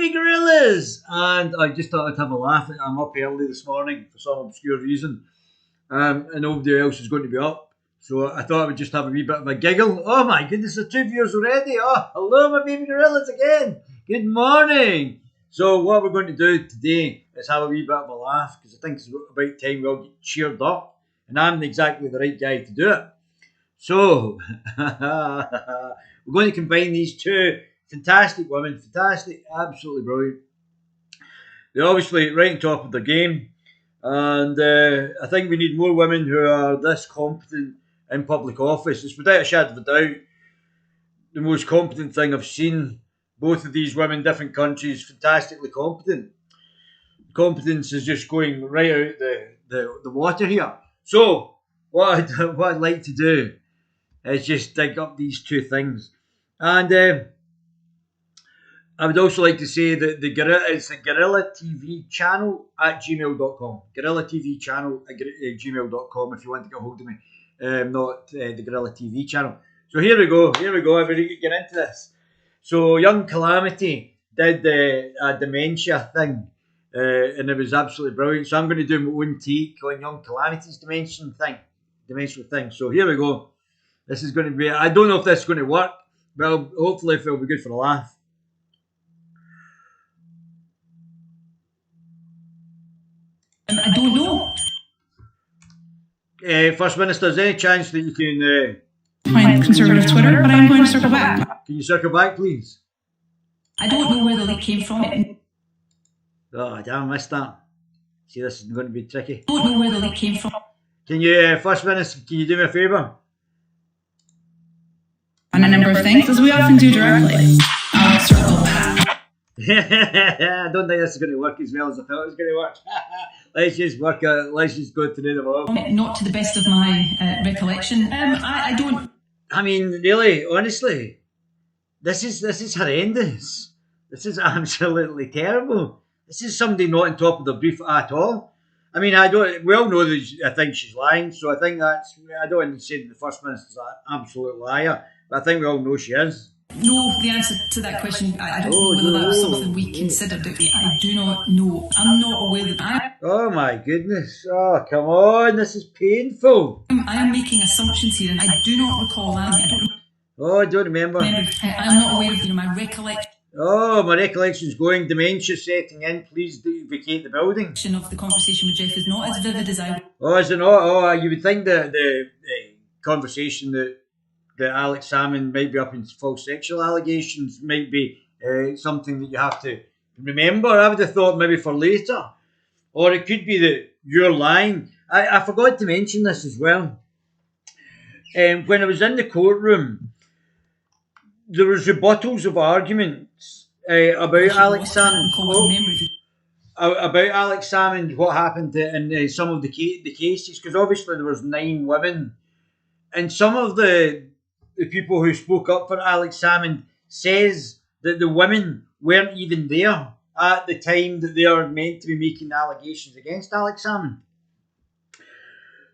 baby gorillas! And I just thought I'd have a laugh. I'm up early this morning for some obscure reason, and nobody else is going to be up. So I thought I would just have a wee bit of a giggle. Oh my goodness, there's 2 viewers already. Oh, hello, my baby gorillas again. Good morning. So what we're going to do today is have a wee bit of a laugh, because I think it's about time we all get cheered up, and I'm exactly the right guy to do it. So we're going to combine these two fantastic women, fantastic, absolutely brilliant. They're obviously right on top of their game, and I think we need more women who are this competent in public office. It's without a shadow of a doubt the most competent thing I've seen. Both of these women, different countries, fantastically competent. Competence is just going right out the water here. So what I'd like to do is just dig up these two things. And I would also like to say that it's the guerillatvchannel at gmail.com. Guerillatvchannel at gmail.com if you want to get hold of me. Not the Guerilla TV channel. So here we go. Everybody get into this. So Young Calamity did the dementia thing, and it was absolutely brilliant. So I'm going to do my own take on Young Calamity's dementia thing. So here we go. This is going to be, I don't know if this is going to work, but hopefully it'll be good for a laugh. I don't know. First Minister, is there any chance that you can... Find Conservative Twitter, but I'm going to circle back. Can you circle back, please? I don't know where the leak came from. Oh, damn, I missed that. See, this is going to be tricky. I don't know where the leak came from. Can you, First Minister, can you do me a favour? On a number of things, as we often do directly. I'll circle back. I don't think this is going to work as well as I thought it was going to work. Let's just work out. Let's just go through them all. Not to the best of my recollection. I don't. I mean, really, honestly, this is horrendous. This is absolutely terrible. This is somebody not on top of the brief at all. I mean, we all know that I think she's lying, so I think that's. I don't want to say that the First Minister's an absolute liar, but I think we all know she is. No, the answer to that question, I don't know whether that was something we considered. I do not know. I'm not aware that Oh my goodness. Oh, come on. This is painful. I am making assumptions here, and I do not recall that. I don't remember. I'm not aware of my recollection. Oh, my recollection's going. Dementia setting in. Please vacate the building. Of the conversation with Jeff is not as vivid as I. Oh, is it not? Oh, you would think that the conversation that Alex Salmond might be up in false sexual allegations might be something that you have to remember. I would have thought maybe for later. Or it could be that you're lying. I forgot to mention this as well. When I was in the courtroom, there was rebuttals of arguments about Alex Salmond. About Alex Salmond, what happened in some of the cases, because obviously there was 9 women. And some of the people who spoke up for Alex Salmond says that the women weren't even there at the time that they are meant to be making allegations against Alex Salmond.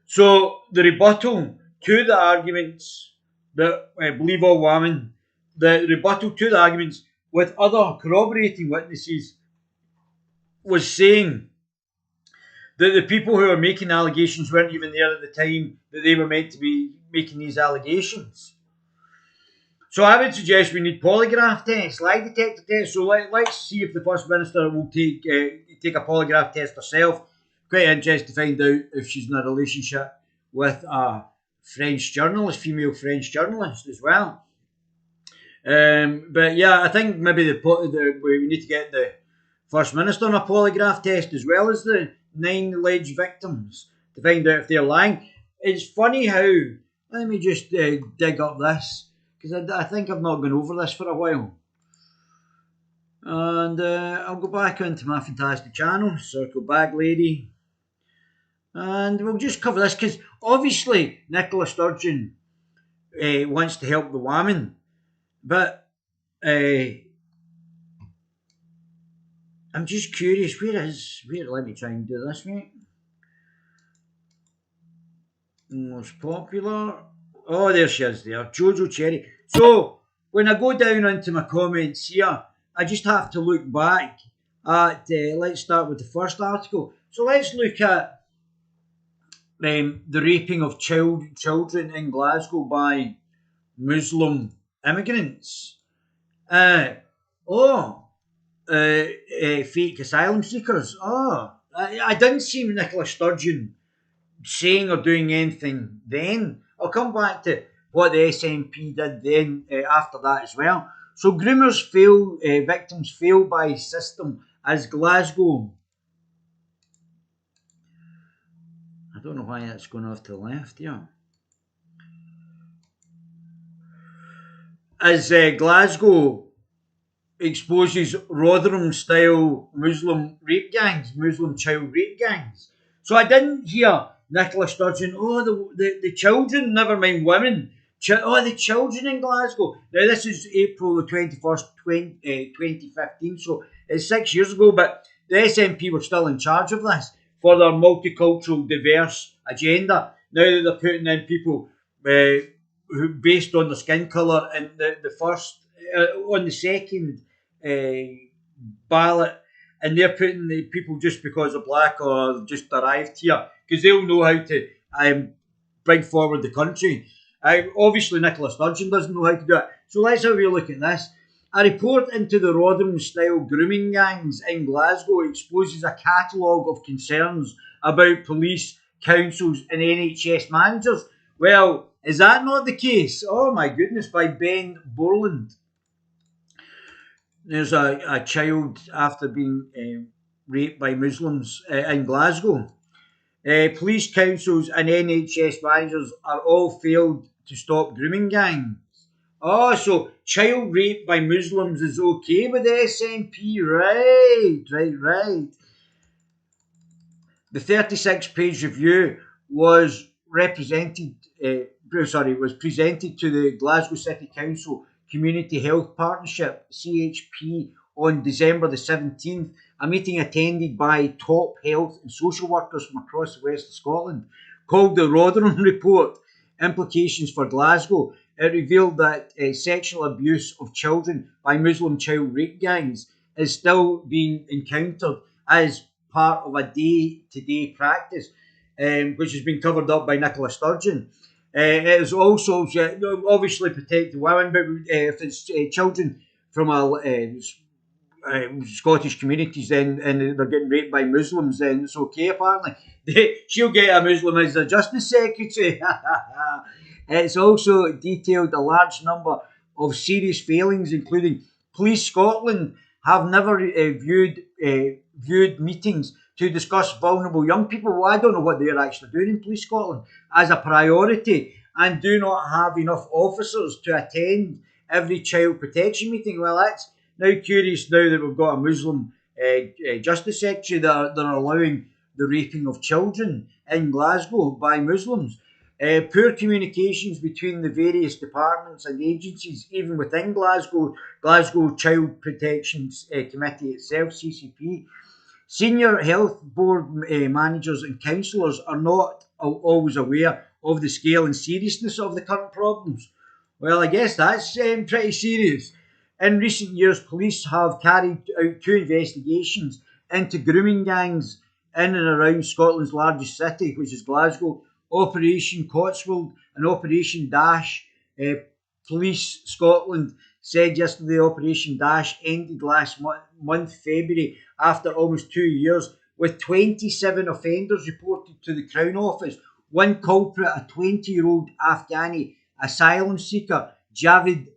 So the rebuttal to the arguments that I believe all women, the rebuttal to the arguments with other corroborating witnesses was saying that the people who are making allegations weren't even there at the time that they were meant to be making these allegations. So I would suggest we need polygraph tests, lie detector tests. So let's see if the First Minister will take a polygraph test herself. Quite interested to find out if she's in a relationship with a French journalist, female French journalist as well. But yeah, I think maybe we need to get the First Minister on a polygraph test as well as the 9 alleged victims to find out if they're lying. It's funny how, let me just dig up this, because I think I've not gone over this for a while. And I'll go back into my fantastic channel, circle back lady, and we'll just cover this, because obviously Nicola Sturgeon wants to help the woman, but I'm just curious, let me try and do this, mate. Most popular. Oh, there she is there. Jojo Cherry. So, when I go down into my comments here, I just have to look back at, let's start with the first article. So let's look at the raping of children in Glasgow by Muslim immigrants. Uh, oh, fake asylum seekers. Oh, I didn't see Nicola Sturgeon saying or doing anything then. I'll come back to what the SNP did then after that as well. So groomers fail, victims fail by system as Glasgow. I don't know why that's going off to the left here. As Glasgow exposes Rotherham-style Muslim rape gangs, Muslim child rape gangs. So I didn't hear Nicola Sturgeon, the children, never mind women. The children in Glasgow. Now, this is April the 21st, 2015, so it's 6 years ago, but the SNP were still in charge of this for their multicultural, diverse agenda. Now that they're putting in people who based on their skin colour, and the first, on the second ballot, and they're putting the people just because they're black or just arrived here, because they'll know how to bring forward the country. Obviously, Nicola Sturgeon doesn't know how to do it. So let's have a look at this. A report into the Rotherham-style grooming gangs in Glasgow exposes a catalogue of concerns about police, councils and NHS managers. Well, is that not the case? Oh my goodness, by Ben Borland. There's a child after being raped by Muslims in Glasgow. Police councils and NHS managers are all failed to stop grooming gangs. Oh, so child rape by Muslims is okay with the SNP, right. The 36-page review was was presented to the Glasgow City Council Community Health Partnership (CHP) on December the 17th. A meeting attended by top health and social workers from across the west of Scotland, called the Rotherham Report: Implications for Glasgow. It revealed that sexual abuse of children by Muslim child rape gangs is still being encountered as part of a day-to-day practice, which has been covered up by Nicola Sturgeon. It is also obviously protect the women, but if it's children from Scottish communities, then and they're getting raped by Muslims, then it's okay. Apparently, she'll get a Muslim as the Justice Secretary. It's also detailed a large number of serious failings, including Police Scotland have never viewed meetings to discuss vulnerable young people. Well, I don't know what they're actually doing in Police Scotland as a priority, and do not have enough officers to attend every child protection meeting. Well, that's now curious now that we've got a Muslim Justice Secretary that are allowing the raping of children in Glasgow by Muslims. Poor communications between the various departments and agencies, even within Glasgow Child Protection Committee itself, CCP. Senior health board managers and councillors are not always aware of the scale and seriousness of the current problems. Well, I guess that's pretty serious. In recent years, police have carried out 2 investigations into grooming gangs in and around Scotland's largest city, which is Glasgow. Operation Cotswold and Operation Dash. Police Scotland said yesterday Operation Dash ended last month, February, after almost 2 years, with 27 offenders reported to the Crown Office. One culprit, a 20-year-old Afghani asylum seeker, Javed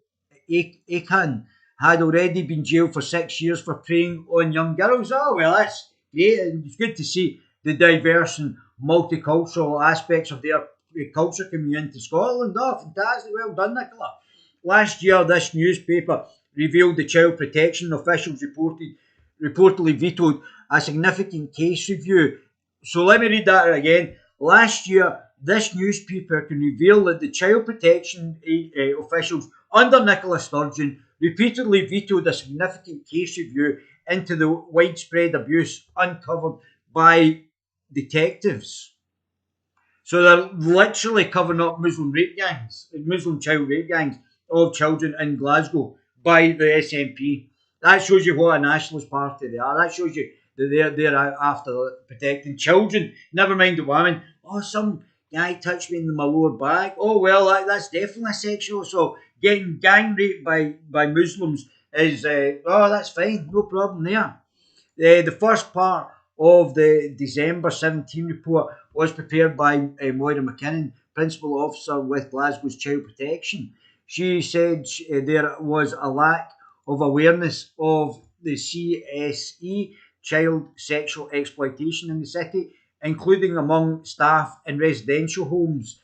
Ekhan, had already been jailed for 6 years for preying on young girls. Oh, well, that's great. It's good to see the diverse and multicultural aspects of their culture coming into Scotland. Oh, fantastic. Well done, Nicola. Last year, this newspaper revealed the child protection officials reportedly vetoed a significant case review. So let me read that again. Last year, this newspaper can reveal that the child protection officials under Nicola Sturgeon repeatedly vetoed a significant case review into the widespread abuse uncovered by detectives. So they're literally covering up Muslim child rape gangs of children in Glasgow by the SNP. That shows you what a nationalist party they are. That shows you that they're out after protecting children. Never mind the women. Oh, some guy touched me in my lower back. Oh, well, that's definitely sexual assault. Getting gang raped by Muslims is, that's fine. No problem there. The first part of the December 17 report was prepared by Moira McKinnon, Principal Officer with Glasgow's Child Protection. She said there was a lack of awareness of the CSE, child sexual exploitation in the city, including among staff in residential homes,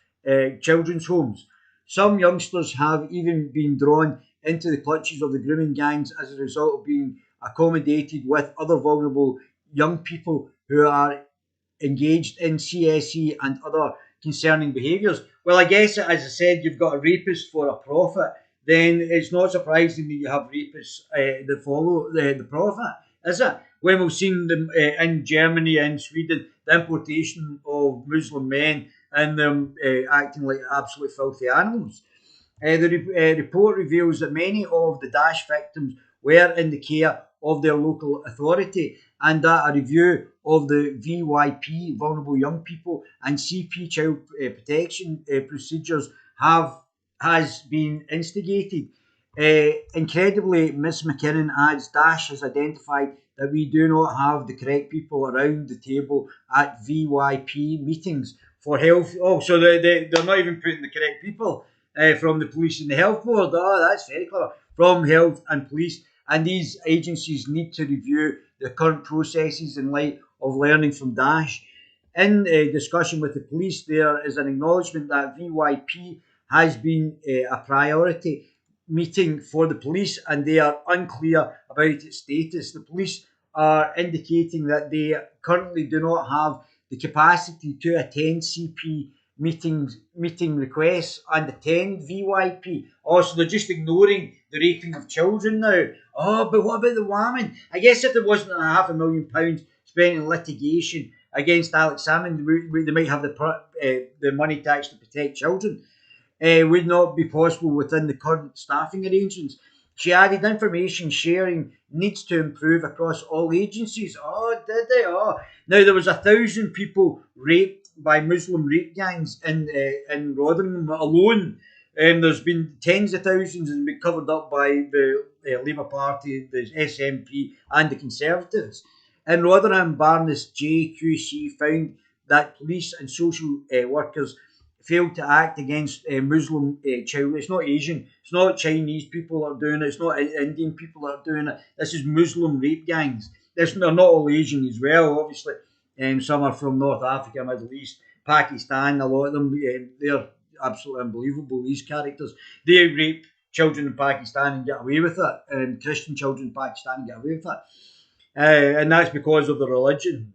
children's homes. Some youngsters have even been drawn into the clutches of the grooming gangs as a result of being accommodated with other vulnerable young people who are engaged in CSE and other concerning behaviours. Well, I guess, as I said, you've got a rapist for a profit, then it's not surprising that you have rapists that follow the profit, is it? When we've seen them in Germany and Sweden, the importation of Muslim men and them acting like absolute filthy animals. The report reveals that many of the Daesh victims were in the care of their local authority, and that a review of the VYP, Vulnerable Young People, and CP Child Protection procedures has been instigated. Incredibly, Ms McKinnon adds, Daesh has identified that we do not have the correct people around the table at VYP meetings for health. Oh, so they're not even putting the correct people from the police and the health board. Oh, that's very clever. From health and police. And these agencies need to review the current processes in light of learning from Daesh. In a discussion with the police, there is an acknowledgement that VYP has been a priority meeting for the police and they are unclear about its status. The police are indicating that they currently do not have the capacity to attend CP meeting requests and attend VYP. Oh, so they're just ignoring the raping of children now. Oh, but what about the women? I guess if there wasn't £500,000 spent in litigation against Alex Salmond, they might have the money to actually protect children. Would not be possible within the current staffing arrangements. She added information sharing needs to improve across all agencies. Oh, did they? Oh, now there was 1,000 people raped by Muslim rape gangs in Rotherham alone. There's been tens of thousands and been covered up by the Labour Party, the SNP, and the Conservatives. In Rotherham, Baroness JQC found that police and social workers failed to act against Muslim child. It's not Asian. It's not Chinese people that are doing it. It's not Indian people that are doing it. This is Muslim rape gangs. They're not all Asian as well, obviously. Some are from North Africa, Middle East, Pakistan. A lot of them, they're absolutely unbelievable, these characters. They rape children in Pakistan and get away with it. Christian children in Pakistan get away with it. And that's because of the religion.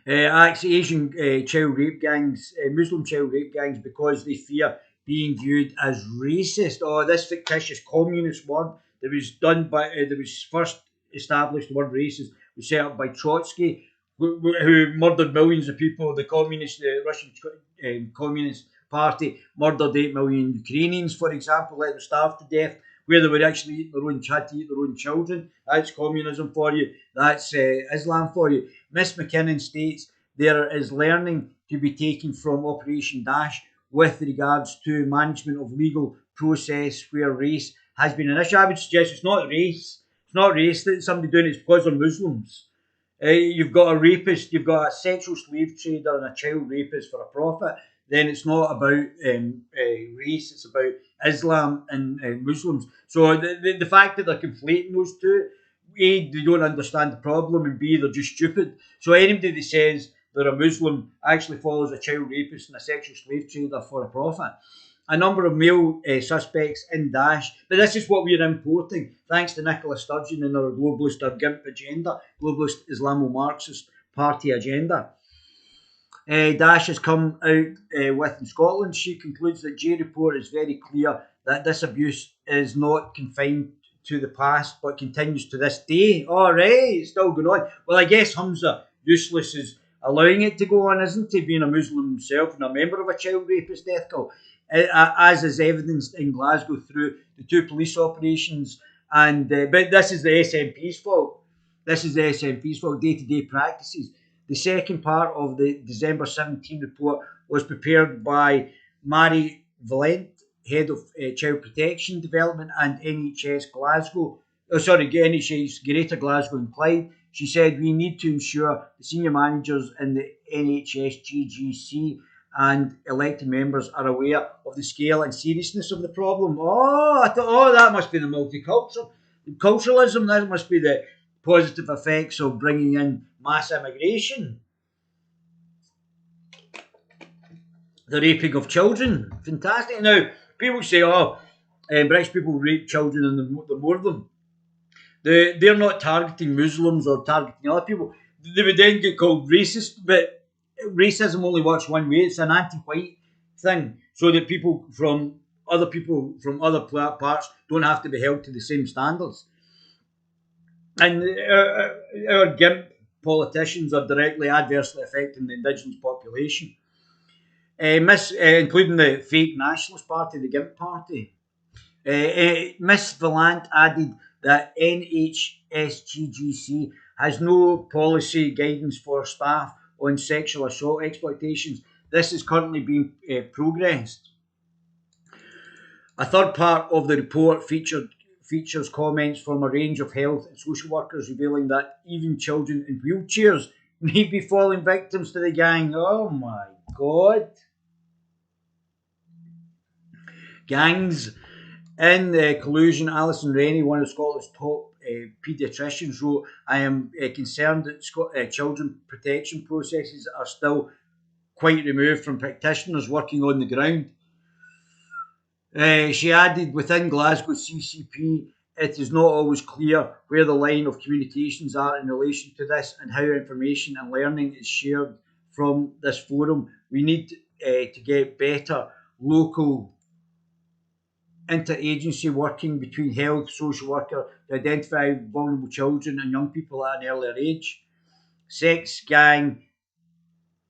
Asian child rape gangs, Muslim child rape gangs, because they fear being viewed as racist. Oh, this fictitious communist word that was that was first established, the word racist, was set up by Trotsky, who murdered millions of people. The Russian Communist Party murdered 8 million Ukrainians, for example, let them starve to death, where they would actually eat their own children. That's communism for you. That's Islam for you. Miss McKinnon states there is learning to be taken from Operation Daesh with regards to management of legal process where race has been an issue. I would suggest it's not race. It's not race that somebody doing it. It's because they're Muslims. You've got a rapist, you've got a sexual slave trader and a child rapist for a profit. Then it's not about race, it's about Islam and Muslims. So the fact that they're conflating those two, A, they don't understand the problem, and B, they're just stupid. So anybody that says they're a Muslim actually follows a child rapist and a sexual slave trader for a profit. A number of male suspects in Daesh, but this is what we're importing, thanks to Nicola Sturgeon and our globalist GIMP agenda, globalist Islamo-Marxist party agenda. Daesh has come out with in Scotland. She concludes that J report is very clear that this abuse is not confined to the past but continues to this day. All right, it's still going on. Well, I guess Hamza Useless is allowing it to go on, isn't he, being a Muslim himself and a member of a child rapist death cult, as is evidenced in Glasgow through the 2 police operations And but this is the SNP's fault. This is the SNP's fault, day-to-day practices. The second part of the December 17 report was prepared by Mary Valent, Head of Child Protection Development and NHS Glasgow. NHS Greater Glasgow and Clyde. She said we need to ensure the senior managers in the NHS GGC and elected members are aware of the scale and seriousness of the problem. Oh, I thought, that must be the multiculturalism. That must be the positive effects of bringing in mass immigration. The raping of children. Fantastic. Now, people say, British people rape children and they more of them. They're not targeting Muslims or targeting other people. They would then get called racist, but racism only works one way. It's an anti-white thing, so that people from other parts don't have to be held to the same standards. And our GIMP politicians are directly adversely affecting the Indigenous population, including the fake Nationalist Party, the GIMP Party. Miss Vallant added that NHSGGC has no policy guidance for staff on sexual assault exploitations. This is currently being progressed. A third part of the report features comments from a range of health and social workers revealing that even children in wheelchairs may be falling victims to the gang. Oh my God. Gangs. In collusion, Alison Rennie, one of Scotland's top paediatricians, wrote, I am concerned that children protection processes are still quite removed from practitioners working on the ground. She added, within Glasgow CCP, it is not always clear where the line of communications are in relation to this and how information and learning is shared from this forum. We need to get better local interagency working between health, social worker to identify vulnerable children and young people at an earlier age. Sex gang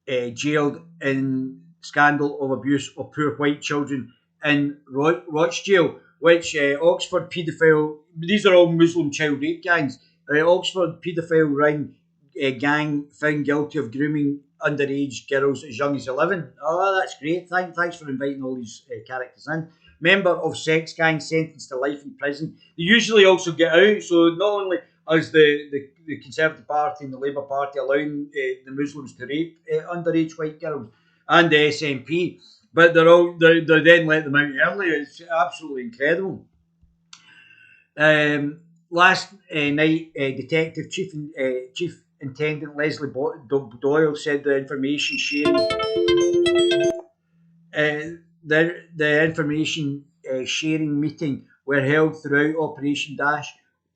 jailed in scandal of abuse of poor white children in Rochdale, which Oxford paedophile, these are all Muslim child rape gangs. Oxford paedophile ring gang found guilty of grooming underage girls as young as 11. Oh, that's great. Thanks for inviting all these characters in. Member of sex gang sentenced to life in prison. They usually also get out, so not only is the Conservative Party and the Labour Party allowing the Muslims to rape underage white girls and the SNP, but they then let them out early. It's absolutely incredible. Last night, Detective Chief Intendant Leslie Doyle said the information sharing the information sharing meeting were held throughout Operation Dash,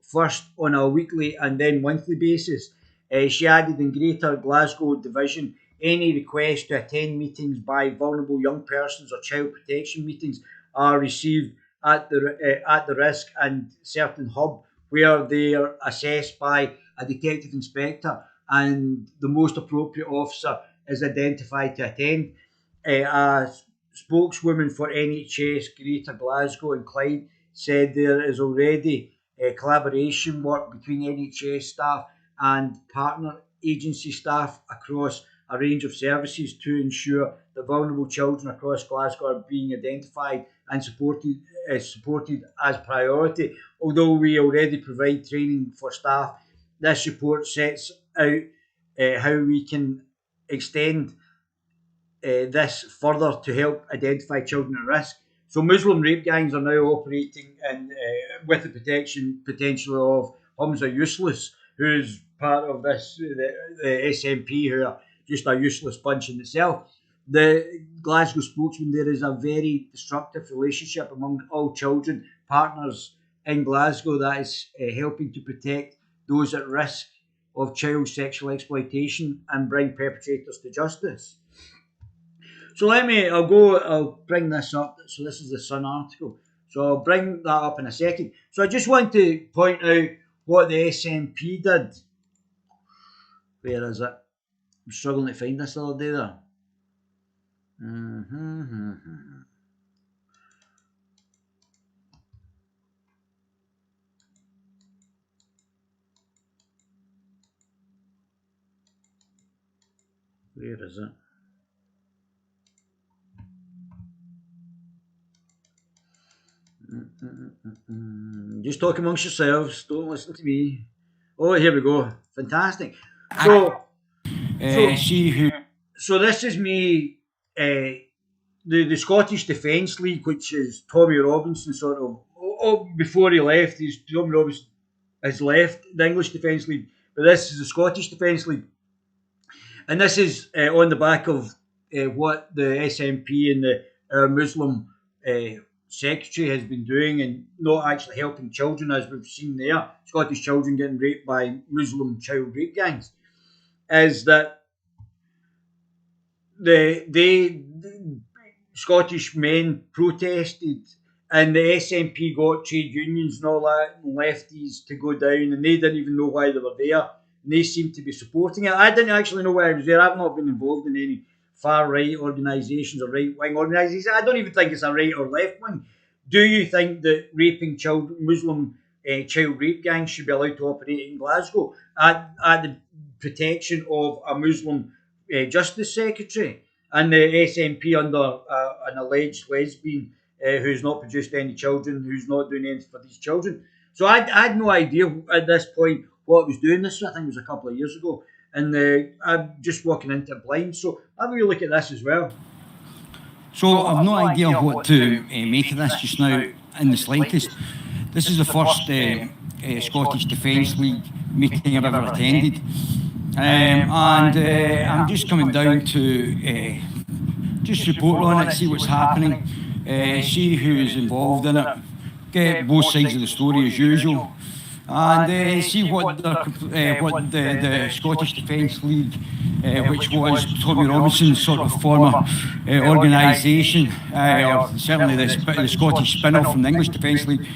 first on a weekly and then monthly basis. She added, in Greater Glasgow Division, any requests to attend meetings by vulnerable young persons or child protection meetings are received at the risk and certain hub, where they are assessed by a detective inspector and the most appropriate officer is identified to attend. A spokeswoman for NHS Greater Glasgow and Clyde said there is already collaboration work between NHS staff and partner agency staff across a range of services to ensure that vulnerable children across Glasgow are being identified and supported as priority. Although we already provide training for staff, this report sets out how we can extend this further to help identify children at risk. So Muslim rape gangs are now operating with the protection potential of Humza Useless, who's part of this, the SNP, who are just a useless bunch in itself. The Glasgow spokesman, there is a very destructive relationship among all children partners in Glasgow that is helping to protect those at risk of child sexual exploitation and bring perpetrators to justice. So I'll bring this up. So this is the Sun article. So I'll bring that up in a second. So I just want to point out what the SNP did. Where is it? I'm struggling to find this the other day there. Where is it? Just talk amongst yourselves. Don't listen to me. Oh, here we go. Fantastic. So this is me. The Scottish Defence League, which is Tommy Robinson sort of. Before he left, Tommy Robinson has left the English Defence League, but this is the Scottish Defence League, and this is on the back of what the SNP and our Muslim secretary has been doing, and not actually helping children, as we've seen there, Scottish children getting raped by Muslim child rape gangs. Is that the Scottish men protested, and the SNP got trade unions and all that, and lefties to go down, and they didn't even know why they were there, and they seemed to be supporting it. I didn't actually know why I was there. I've not been involved in any far-right organisations or right-wing organisations. I don't even think it's a right or left-wing. Do you think that raping Muslim child rape gangs should be allowed to operate in Glasgow at the protection of a Muslim Justice Secretary and the SNP under an alleged lesbian who's not produced any children, who's not doing anything for these children? So I had no idea at this point what I was doing. This, I think, it was a couple of years ago. And I'm just walking into it blind. So have a look at this as well. So I've no idea what to make of this just now in the slightest. This is the first Scottish Defence League meeting I've ever attended. And I'm just coming down to just report on it, see what's happening, see who's involved in it, get both sides of the story as usual. And see what the Scottish Defence League, which was Tommy Robinson's sort of former organisation, or certainly the Scottish spin-off from the English Defence League,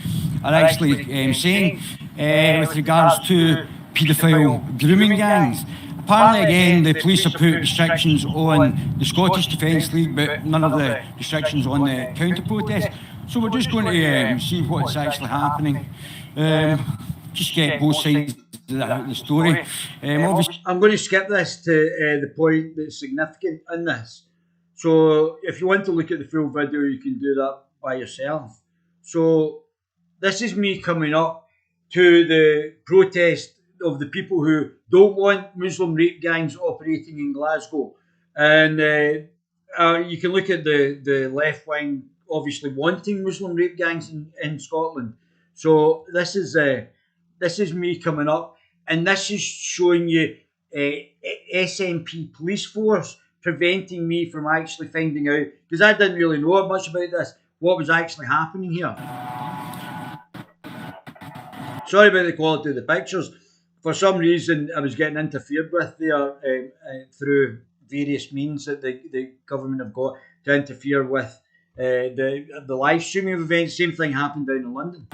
are actually saying with regards to paedophile grooming gangs. Apparently, again, the police have put restrictions on the Scottish Defence League, but none of the restrictions on the counter-protest. So we're just going to see what's actually happening. Just get both sides of the story. I'm going to skip this to the point that's significant in this. So if you want to look at the full video, you can do that by yourself. So this is me coming up to the protest of the people who don't want Muslim rape gangs operating in Glasgow. And you can look at the left wing obviously wanting Muslim rape gangs in Scotland. So this is me coming up, and this is showing you SNP police force preventing me from actually finding out, because I didn't really know much about this, what was actually happening here. Sorry about the quality of the pictures. For some reason, I was getting interfered with there through various means that the government have got to interfere with the live streaming of events. Same thing happened down in London.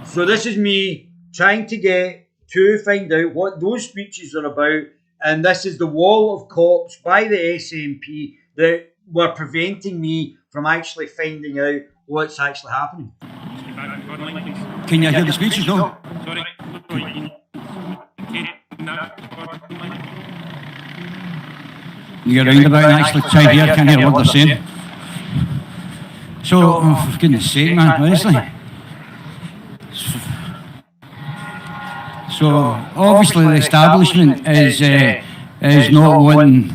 So this is me trying to find out what those speeches are about, and this is the wall of cops by the SNP that were preventing me from actually finding out what's actually happening. Can you hear the speeches, no? Sorry. You get round about and actually try to hear, can't hear what they're saying. So, oh, for goodness sake, man, honestly. So, obviously the establishment is not wanting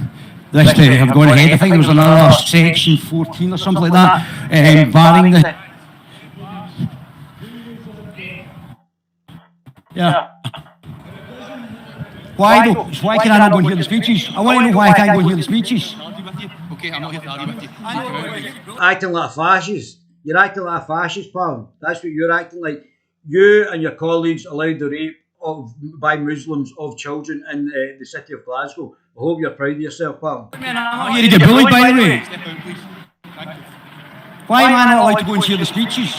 this to have gone ahead. I think there was another section 14 or something like that, barring the... Yeah. Why though? Why can I not go and hear the speeches? I want to know why I can't go and hear the speeches. Okay, I'm not here to argue with you. Acting like a fascist. You're acting like a fascist, pal. That's what you're acting like. You and your colleagues allowed the rape by Muslims of children in the city of Glasgow. I hope you're proud of yourself, pal. Man, I'm not here to get bullied, by the way. Why am I not allowed to go and hear the speeches?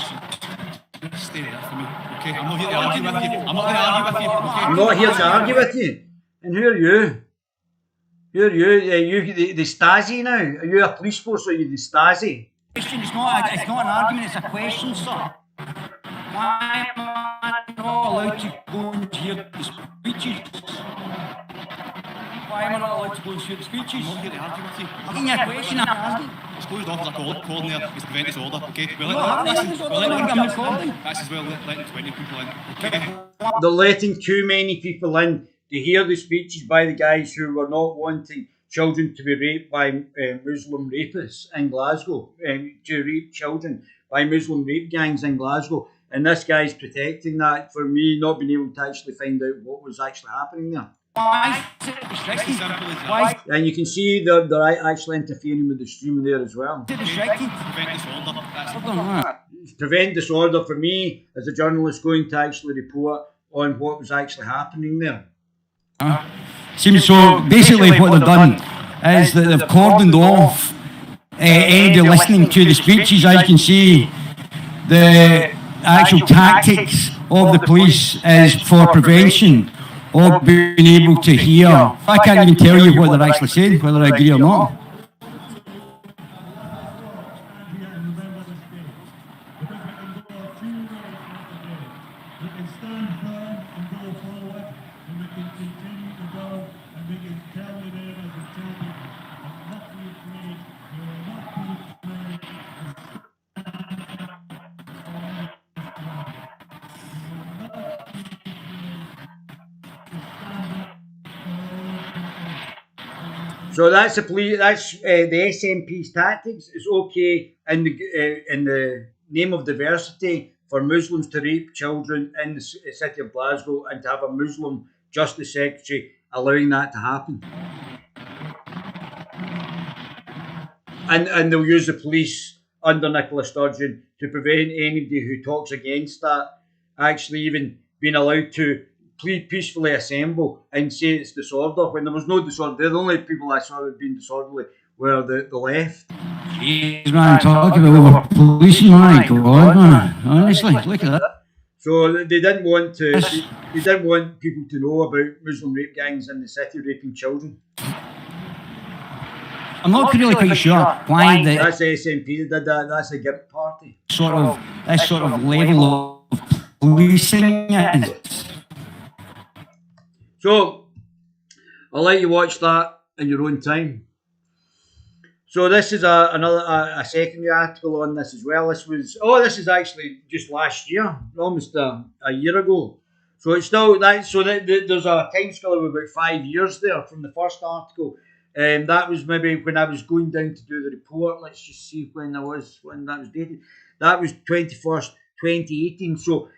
Stay there for me, okay? I'm not here to argue with you. I'm not going to argue with you, okay? I'm not here to argue with you. And who are you? Who are you? Are you the Stasi now? Are you a police force or are you the Stasi? It's not an argument, it's a question, sir. Why am I not allowed to go and hear the speeches? Why am I not allowed to go and hear the speeches? I'm not here to argue with you. I think your question I'm asking. It's closed off as a call there. It's prevent disorder, okay? We're No, letting I'm recording. That's as well letting 20 people in, okay? They're letting too many people in to hear the speeches by the guys who were not wanting children to be raped by Muslim rapists in Glasgow, to rape children by Muslim rape gangs in Glasgow. And this guy's protecting that for me not being able to actually find out what was actually happening there. Why is it restricted? Why And you can see they're actually interfering with the stream there as well. is it restricted? Prevent disorder. That's I don't know. Prevent disorder for me as a journalist going to actually report on what was actually happening there. Seems so. Basically, what they've done is that they've cordoned off anybody listening to the speeches. As you can see, the actual tactics of the police is for prevention of being able to hear. I can't even tell you what they're actually saying, whether I agree or not. We can stand firm and go forward, and we can continue to go, and we can tell the neighbours and tell people, I'm not being afraid, you will not be afraid. So that's the police. That's the SNP's tactics. It's okay in the name of diversity for Muslims to rape children in the city of Glasgow and to have a Muslim Justice Secretary allowing that to happen. And they'll use the police under Nicola Sturgeon to prevent anybody who talks against that actually even being allowed to peacefully assemble and say it's disorder when there was no disorder. The only people I saw being disorderly were the left. Jeez, man, talking about policing, my God, man. Honestly, look at that. So they didn't want to. They didn't want people to know about Muslim rape gangs in the city raping children. I'm not really quite sure why That's the SNP that did that. That's the GIMP party. this sort of level of policing is. So I'll let you watch that in your own time. So this is a secondary article on this as well. This is actually just last year, almost a year ago. So it's still that. So there's a time scale of about 5 years there from the first article. That was maybe when I was going down to do the report. Let's just see when that was dated. That was 21st, 2018. So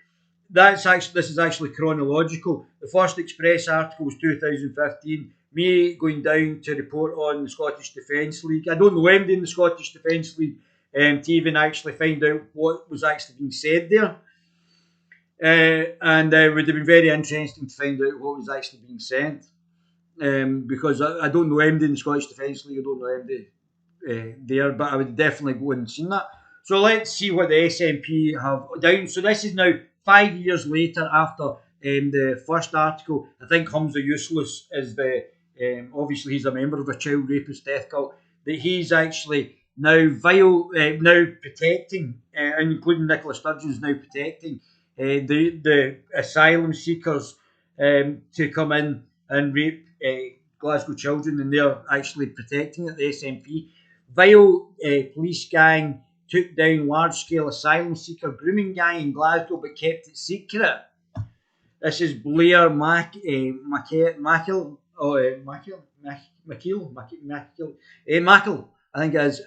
this is actually chronological. The first Express article was 2015. Me going down to report on the Scottish Defence League. I don't know anybody in the Scottish Defence League to even actually find out what was actually being said there. And it would have been very interesting to find out what was actually being said. Because I don't know anybody in the Scottish Defence League. I don't know anybody there, but I would definitely go and see that. So let's see what the SNP have down. So this is now 5 years later after the first article. I think Humza Useless is obviously he's a member of a child rapist death cult, that he's actually now protecting, including Nicola Sturgeon is now protecting the asylum seekers to come in and rape Glasgow children, and they're actually protecting it, the SNP. Vile police gang took down large-scale asylum seeker grooming gang in Glasgow but kept it secret. This is Blair Mackle, I think it is,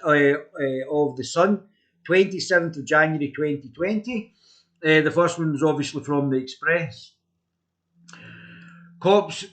of The Sun, 27th of January 2020. The first one was obviously from the Express. Cops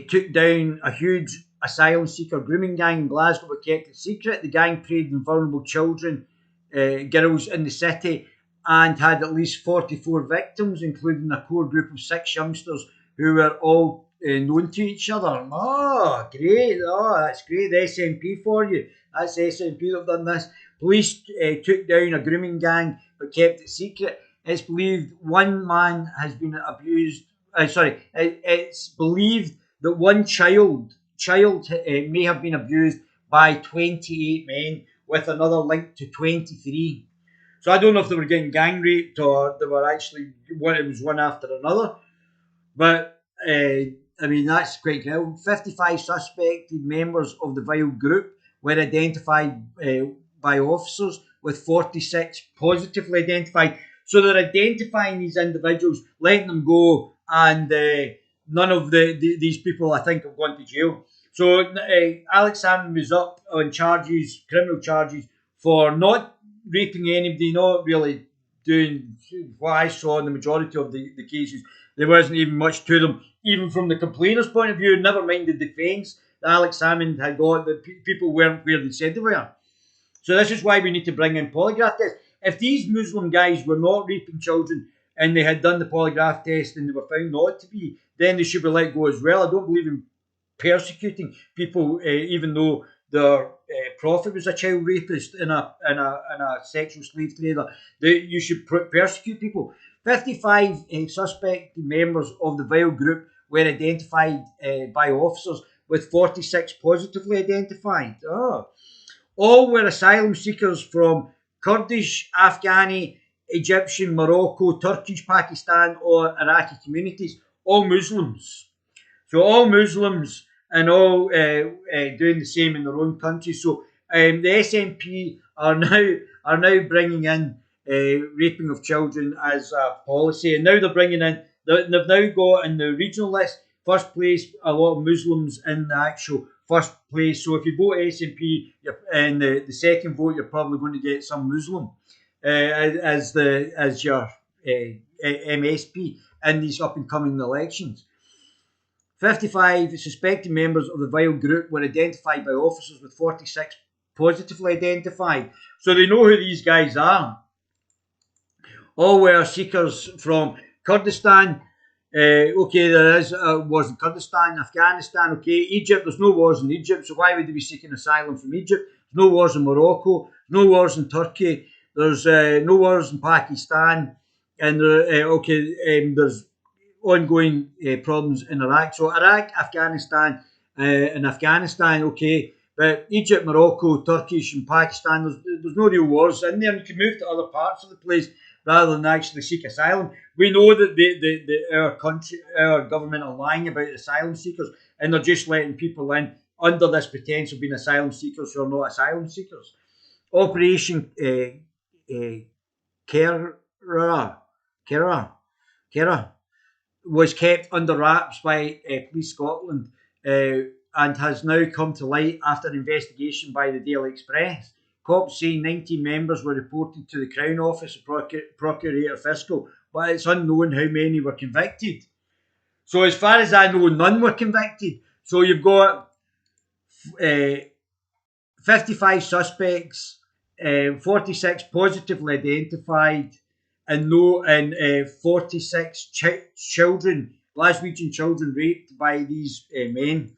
took down a huge asylum seeker grooming gang in Glasgow but kept it secret. The gang preyed on vulnerable children, girls in the city, and had at least 44 victims, including a core group of 6 youngsters who were all known to each other. Oh, great. Oh, that's great. The SNP for you. That's the SNP that have done this. Police took down a grooming gang but kept it secret. It's believed one man has been abused. It's believed that one child may have been abused by 28 men, with another linked to 23. So I don't know if they were getting gang raped or they were actually it was one after another. But I mean that's quite clear. 55 suspected members of the vile group were identified by officers, with 46 positively identified. So they're identifying these individuals, letting them go, and none of these people, I think, have gone to jail. So Alex Salmond was up on charges, criminal charges, for not raping anybody, not really doing what I saw in the majority of the cases. There wasn't even much to them, even from the complainer's point of view, never mind the defence that Alex Salmond had got, that people weren't where they said they were. So this is why we need to bring in polygraph tests. If these Muslim guys were not raping children and they had done the polygraph test and they were found not to be, then they should be let go as well. I don't believe in persecuting people, even though their prophet was a child rapist and a sexual slave trader. You should persecute people. 55 suspected members of the vile group were identified by officers, with 46 positively identified. All were asylum seekers from Kurdish, Afghani, Egyptian, Morocco, Turkish, Pakistan, or Iraqi communities. All Muslims. So all Muslims and all doing the same in their own country. So the SNP are now bringing in raping of children as a policy, and now they're bringing in. They've now got in the regional list first place a lot of Muslims in the actual first place. So if you vote SNP and the second vote, you're probably going to get some Muslim as your MSP in these up and coming elections. 55 suspected members of the vile group were identified by officers, with 46 positively identified. So they know who these guys are. All were seekers from Kurdistan. There is wars in Kurdistan, Afghanistan. Egypt. There's no wars in Egypt, so why would they be seeking asylum from Egypt? There's no wars in Morocco. No wars in Turkey. There's no wars in Pakistan, and there's ongoing problems in Iraq. So Iraq, Afghanistan, and Afghanistan, but Egypt, Morocco, Turkish, and Pakistan, there's no real wars in there. You can move to other parts of the place rather than actually seek asylum. We know that our government are lying about asylum seekers, and they're just letting people in under this pretense of being asylum seekers who are not asylum seekers. Operation Guerilla was kept under wraps by Police Scotland and has now come to light after an investigation by the Daily Express. Cops say 19 members were reported to the Crown Office of Procurator Fiscal, but it's unknown how many were convicted. So as far as I know, none were convicted. So you've got 55 suspects, 46 positively identified, and 46 children, Glaswegian children, raped by these men,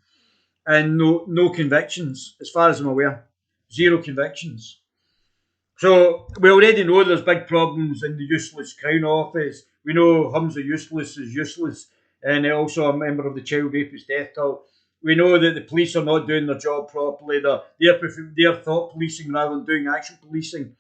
and no convictions, as far as I'm aware. 0 convictions. So we already know there's big problems in the useless Crown Office. We know Humza Useless is useless, and also a member of the child rapist death cult. We know that the police are not doing their job properly. They're thought policing rather than doing actual policing.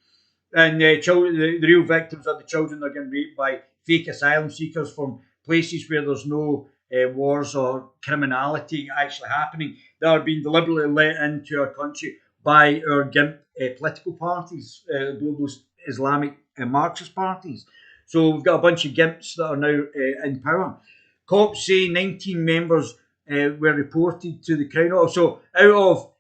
And the real victims are the children that are getting raped by fake asylum seekers from places where there's no wars or criminality actually happening. That are being deliberately let into our country by our GIMP political parties, globalist Islamic and Marxist parties. So we've got a bunch of GIMPs that are now in power. Cops say 19 members were reported to the Crown Office. So out of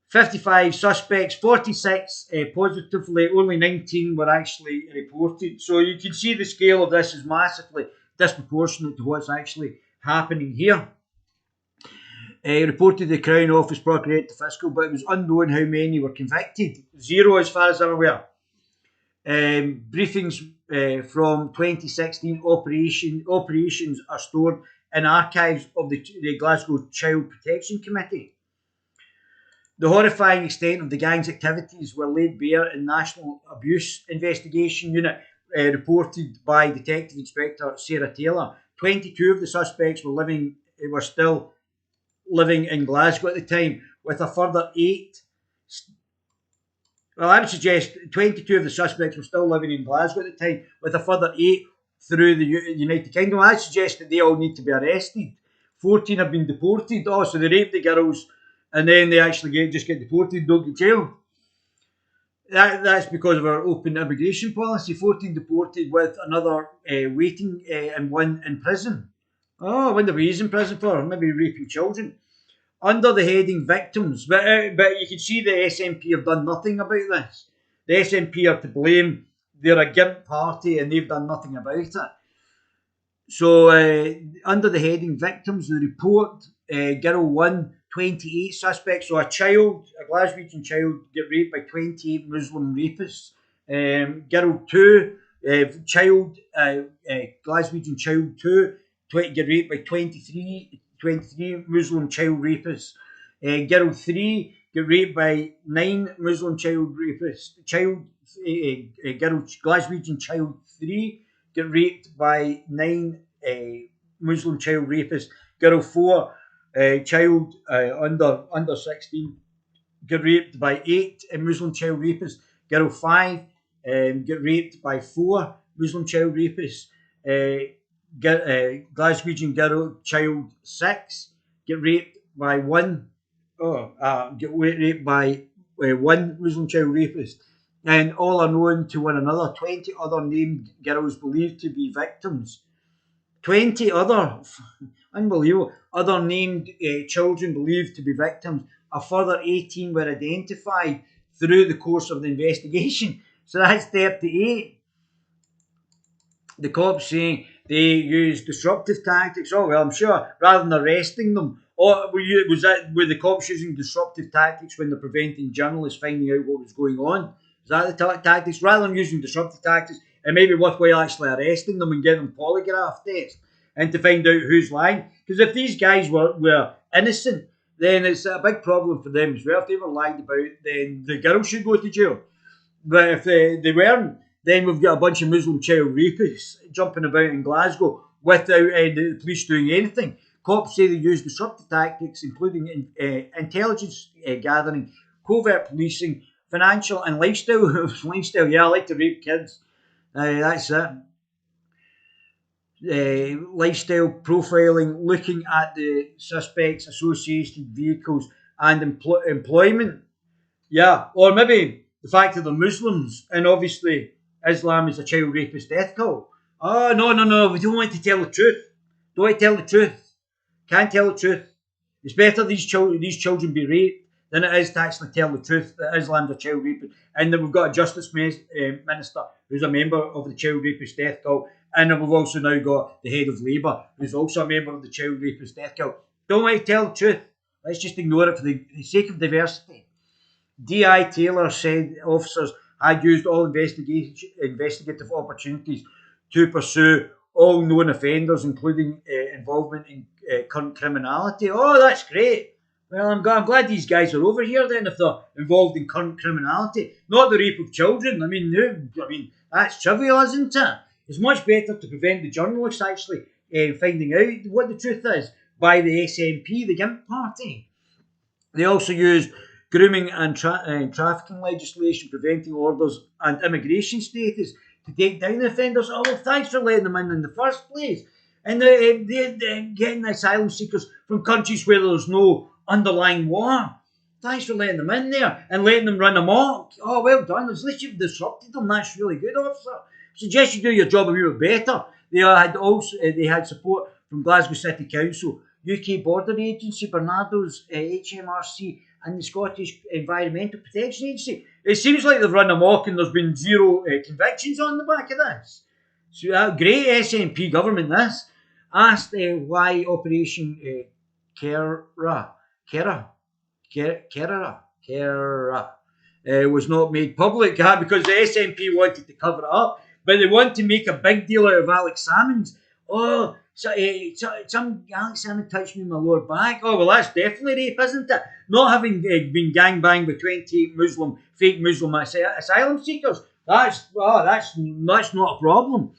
55 suspects, 46 positively, only 19 were actually reported. So you can see the scale of this is massively disproportionate to what's actually happening here. Reported to the Crown Office Procurator Fiscal, but it was unknown how many were convicted. 0 as far as I'm aware. Briefings from 2016 operations are stored in archives of the Glasgow Child Protection Committee. The horrifying extent of the gang's activities were laid bare in National Abuse Investigation Unit, reported by Detective Inspector Sarah Taylor. 22 of the suspects were still living in Glasgow at the time, with a further 8 Well, I would suggest 22 of the suspects were still living in Glasgow at the time, with a further 8 through the United Kingdom. I suggest that they all need to be arrested. 14 have been deported. Oh, so they raped the girls and then they actually just get deported, don't get jailed. That's because of our open immigration policy. 14 deported with another waiting and 1 in prison. Oh, I wonder what he's in prison for. Maybe raping children. Under the heading victims. But you can see the SNP have done nothing about this. The SNP are to blame. They're a gimp party and they've done nothing about it. So under the heading victims, the report, Guerilla 1, 28 suspects. So a Glaswegian child, get raped by 28 Muslim rapists. Guerilla 2, Glaswegian child 2, get raped by 23 Muslim child rapists. Guerilla 3, get raped by 9 Muslim child rapists. Glaswegian child 3, get raped by 9 Muslim child rapists. Guerilla 4, child under 16, get raped by 8 Muslim child rapists. Guerilla 5, get raped by 4 Muslim child rapists. Glaswegian Guerilla child 6, get raped by 1. Get raped by 1 Muslim child rapist. And all are known to one another. 20 other named girls believed to be victims. 20 other, unbelievable, other named children believed to be victims. A further 18 were identified through the course of the investigation. So that's 38. The cops saying they used disruptive tactics. Oh, well, I'm sure rather than arresting them, or were the cops using disruptive tactics when they're preventing journalists finding out what was going on? Is that the tactics? Rather than using disruptive tactics, it may be worthwhile actually arresting them and getting them polygraph tests and to find out who's lying. Because if these guys were innocent, then it's a big problem for them as well. If they were lied about, then the girls should go to jail. But if they weren't, then we've got a bunch of Muslim child rapists jumping about in Glasgow without the police doing anything. Cops say they use disruptive tactics, including intelligence gathering, covert policing, financial and lifestyle. Yeah, I like to rape kids. That's it. Lifestyle profiling, looking at the suspects' associated vehicles and employment. Yeah, or maybe the fact that they're Muslims and obviously Islam is a child rapist death cult. Oh, no, we don't want to tell the truth. Don't want to tell the truth. Can't tell the truth. It's better these children be raped than it is to actually tell the truth that Islam's a child rapist. And then we've got a justice minister who's a member of the child rapist death cult. And then we've also now got the head of Labour who's also a member of the child rapist death cult. Don't want to tell the truth. Let's just ignore it for the sake of diversity. D.I. Taylor said officers had used all investigative opportunities to pursue all known offenders, including involvement in current criminality. Oh, that's great. Well, I'm glad these guys are over here then if they're involved in current criminality. Not the rape of children. I mean, that's trivial, isn't it? It's much better to prevent the journalists actually finding out what the truth is by the SNP, the GIMP party. They also used grooming and trafficking legislation, preventing orders and immigration status to take down the offenders. Oh, well, thanks for letting them in the first place. And they're getting asylum seekers from countries where there's no underlying war. Thanks for letting them in there and letting them run amok. Oh, well done. At least you've disrupted them. That's really good, officer. I suggest you do your job a wee bit better. They had support from Glasgow City Council, UK Border Agency, Barnardo's HMRC, and the Scottish Environmental Protection Agency. It seems like they've run amok and there's been zero convictions on the back of this. So great SNP government this. Asked why Operation Guerilla was not made public because the SNP wanted to cover it up, but they want to make a big deal out of Alex Salmond's. Oh, some Alex Salmond touched me in my lower back. Oh, well, that's definitely rape, isn't it? Not having been gangbanged by 28 fake Muslim asylum seekers. That's not a problem.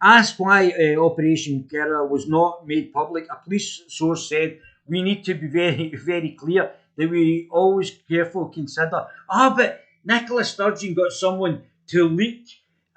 Asked why Operation Guerilla was not made public, a police source said, "We need to be very, very clear that we always carefully consider." But Nicola Sturgeon got someone to leak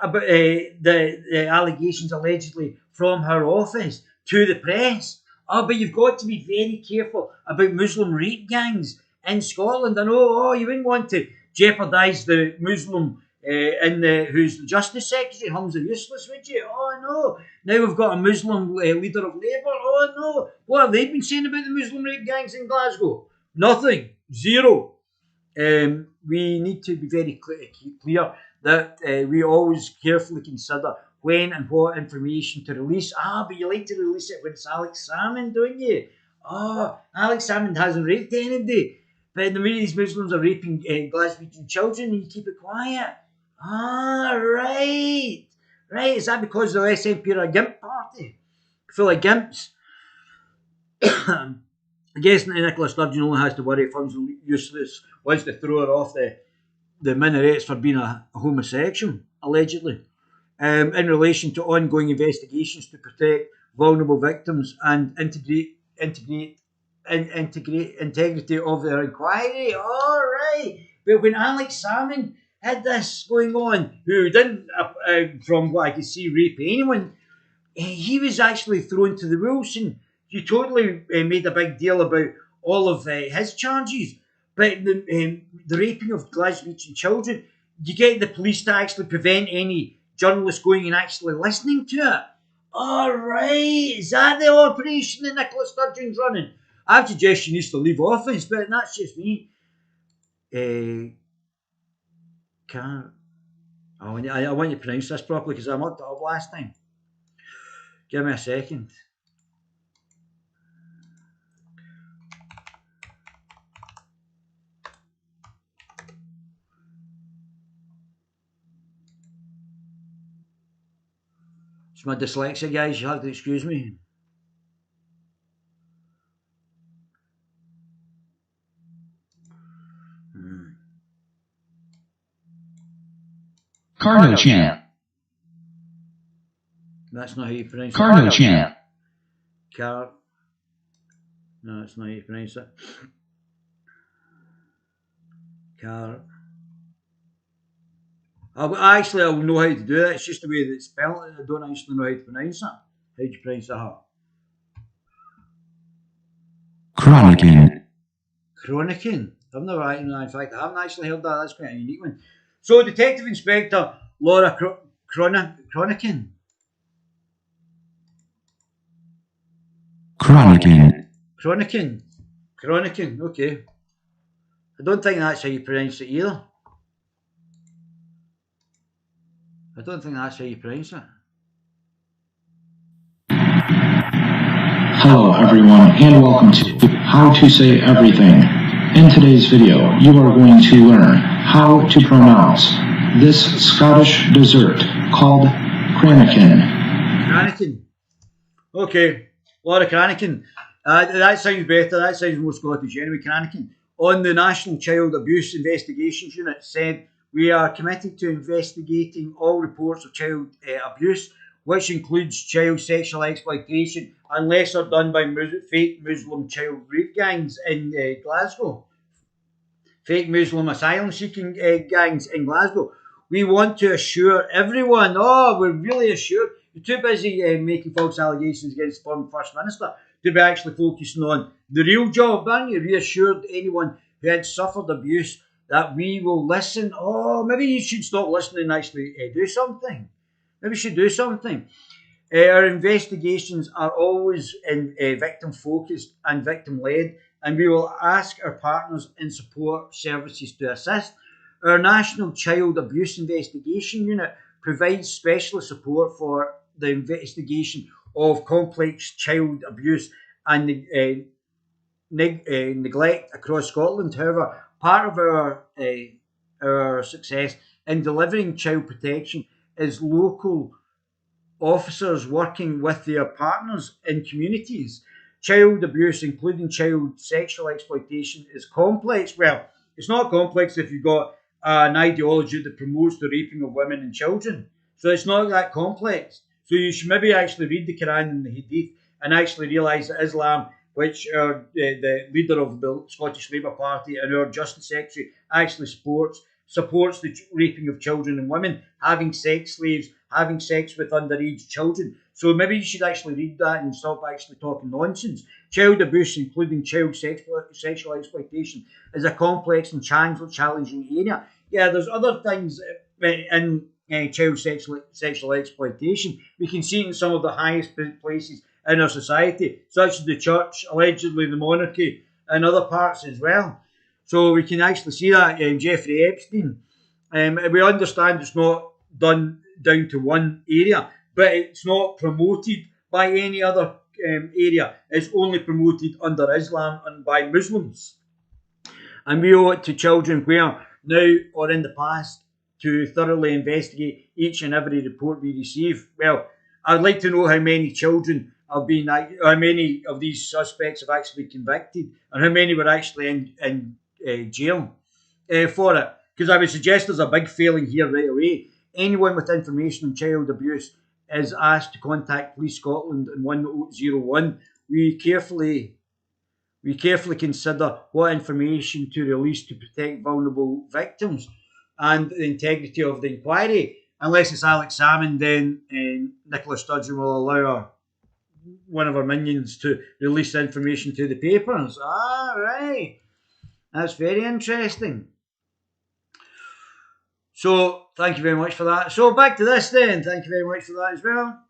about the allegations allegedly from her office to the press. Oh, but you've got to be very careful about Muslim rape gangs in Scotland. I know, you wouldn't want to jeopardise the Muslim who's the Justice Secretary, Hamza Useless, would you? Oh, no. Now we've got a Muslim leader of Labour. Oh, no. What have they been saying about the Muslim rape gangs in Glasgow? Nothing. Zero. We need to be very clear that we always carefully consider when and what information to release. But you like to release it when it's Alex Salmond, don't you? Alex Salmond hasn't raped anybody. But in the way these Muslims are raping Glaswegian children, and you keep it quiet. Right. Right, is that because the SNP are a gimp party? Full of gimps? I guess Nicola Sturgeon only has to worry if Hamza Useless wants to throw her off the minarets for being a homosexual, allegedly. In relation to ongoing investigations to protect vulnerable victims and integrity of their inquiry. All right. But when Alex Salmond had this going on, who didn't, from what I could see, rape anyone, he was actually thrown to the wolves, and you totally made a big deal about all of his charges. But the raping of Glaswegian children, you get the police to actually prevent any journalists going and actually listening to it. All right, is that the operation that Nicola Sturgeon's running? I suggest she needs to leave office, but that's just me. I want you to pronounce this properly because I mucked it up last time. Give me a second. It's my dyslexia, guys. You have to excuse me. Carnochan. That's not how you pronounce it. Carnochan. No, that's not how you pronounce it. I'll know how to do that. It's just the way that it's spelled. I don't actually know how to pronounce it. How do you pronounce that? Chronican. I've never, in fact, I haven't actually heard that. That's quite a unique one. So, Detective Inspector Laura Chronican. Chronican, okay. I don't think that's how you pronounce it either. Hello everyone and welcome to How to Say Everything. In today's video, you are going to learn how to pronounce this Scottish dessert called Chronican. Okay, Laura Chronican. That sounds better. That sounds more Scottish anyway. Chronican. On the National Child Abuse Investigations Unit said, we are committed to investigating all reports of child abuse, which includes child sexual exploitation, unless they're done by fake Muslim child rape gangs in Glasgow. Fake Muslim asylum-seeking gangs in Glasgow. We want to assure everyone, we're really assured. You're too busy making false allegations against the former First Minister to be actually focusing on the real job, aren't you? Reassured anyone who had suffered abuse that we will listen. Maybe you should stop listening and actually do something. Maybe you should do something. Our investigations are always victim-focused and victim-led, and we will ask our partners in support services to assist. Our National Child Abuse Investigation Unit provides specialist support for the investigation of complex child abuse and neglect across Scotland. However, part of our success in delivering child protection is local officers working with their partners in communities. Child abuse, including child sexual exploitation, is complex. Well, it's not complex if you've got an ideology that promotes the raping of women and children. So it's not that complex. So you should maybe actually read the Quran and the Hadith and actually realise that Islam, which the leader of the Scottish Labour Party and our Justice Secretary actually supports, supports the raping of children and women, having sex slaves, having sex with underage children. So maybe you should actually read that and stop actually talking nonsense. Child abuse, including child sexual exploitation, is a complex and challenging area. Yeah, there's other things in child sexual exploitation. We can see it in some of the highest places in our society, such as the church, allegedly the monarchy, and other parts as well. So we can actually see that in Jeffrey Epstein. We understand it's not done down to one area, but it's not promoted by any other area. It's only promoted under Islam and by Muslims. And we owe it to children, where now or in the past, to thoroughly investigate each and every report we receive. Well, I'd like to know how many children have been, how many of these suspects have actually been convicted, and how many were actually in jail for it. Because I would suggest there's a big failing here right away. Anyone with information on child abuse is asked to contact Police Scotland in 101. We carefully consider what information to release to protect vulnerable victims and the integrity of the inquiry. Unless it's Alex Salmond, then Nicola Sturgeon will allow one of our minions to release the information to the papers. Ah, right. That's very interesting. So, thank you very much for that. So, back to this then. Thank you very much for that as well.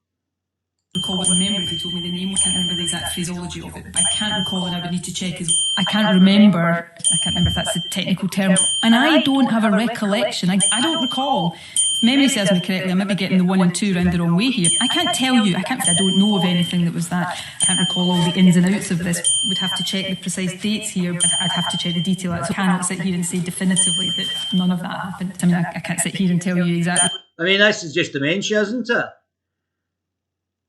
Recall what remember if you told me the name. I can't remember the exact phraseology of it. I can't recall, and I would need to check. I can't remember if that's the technical term. And I don't have a recollection. I don't recall. If memory serves me correctly, I might be getting the 1 and 2 round the wrong way here. I can't tell you. I don't know of anything that was that. I can't recall all the ins and outs of this. Would have to check the precise dates here. I'd have to check the detail. So I cannot sit here and say definitively that none of that happened. I mean, I can't sit here and tell you exactly. I mean, this is just dementia, isn't it?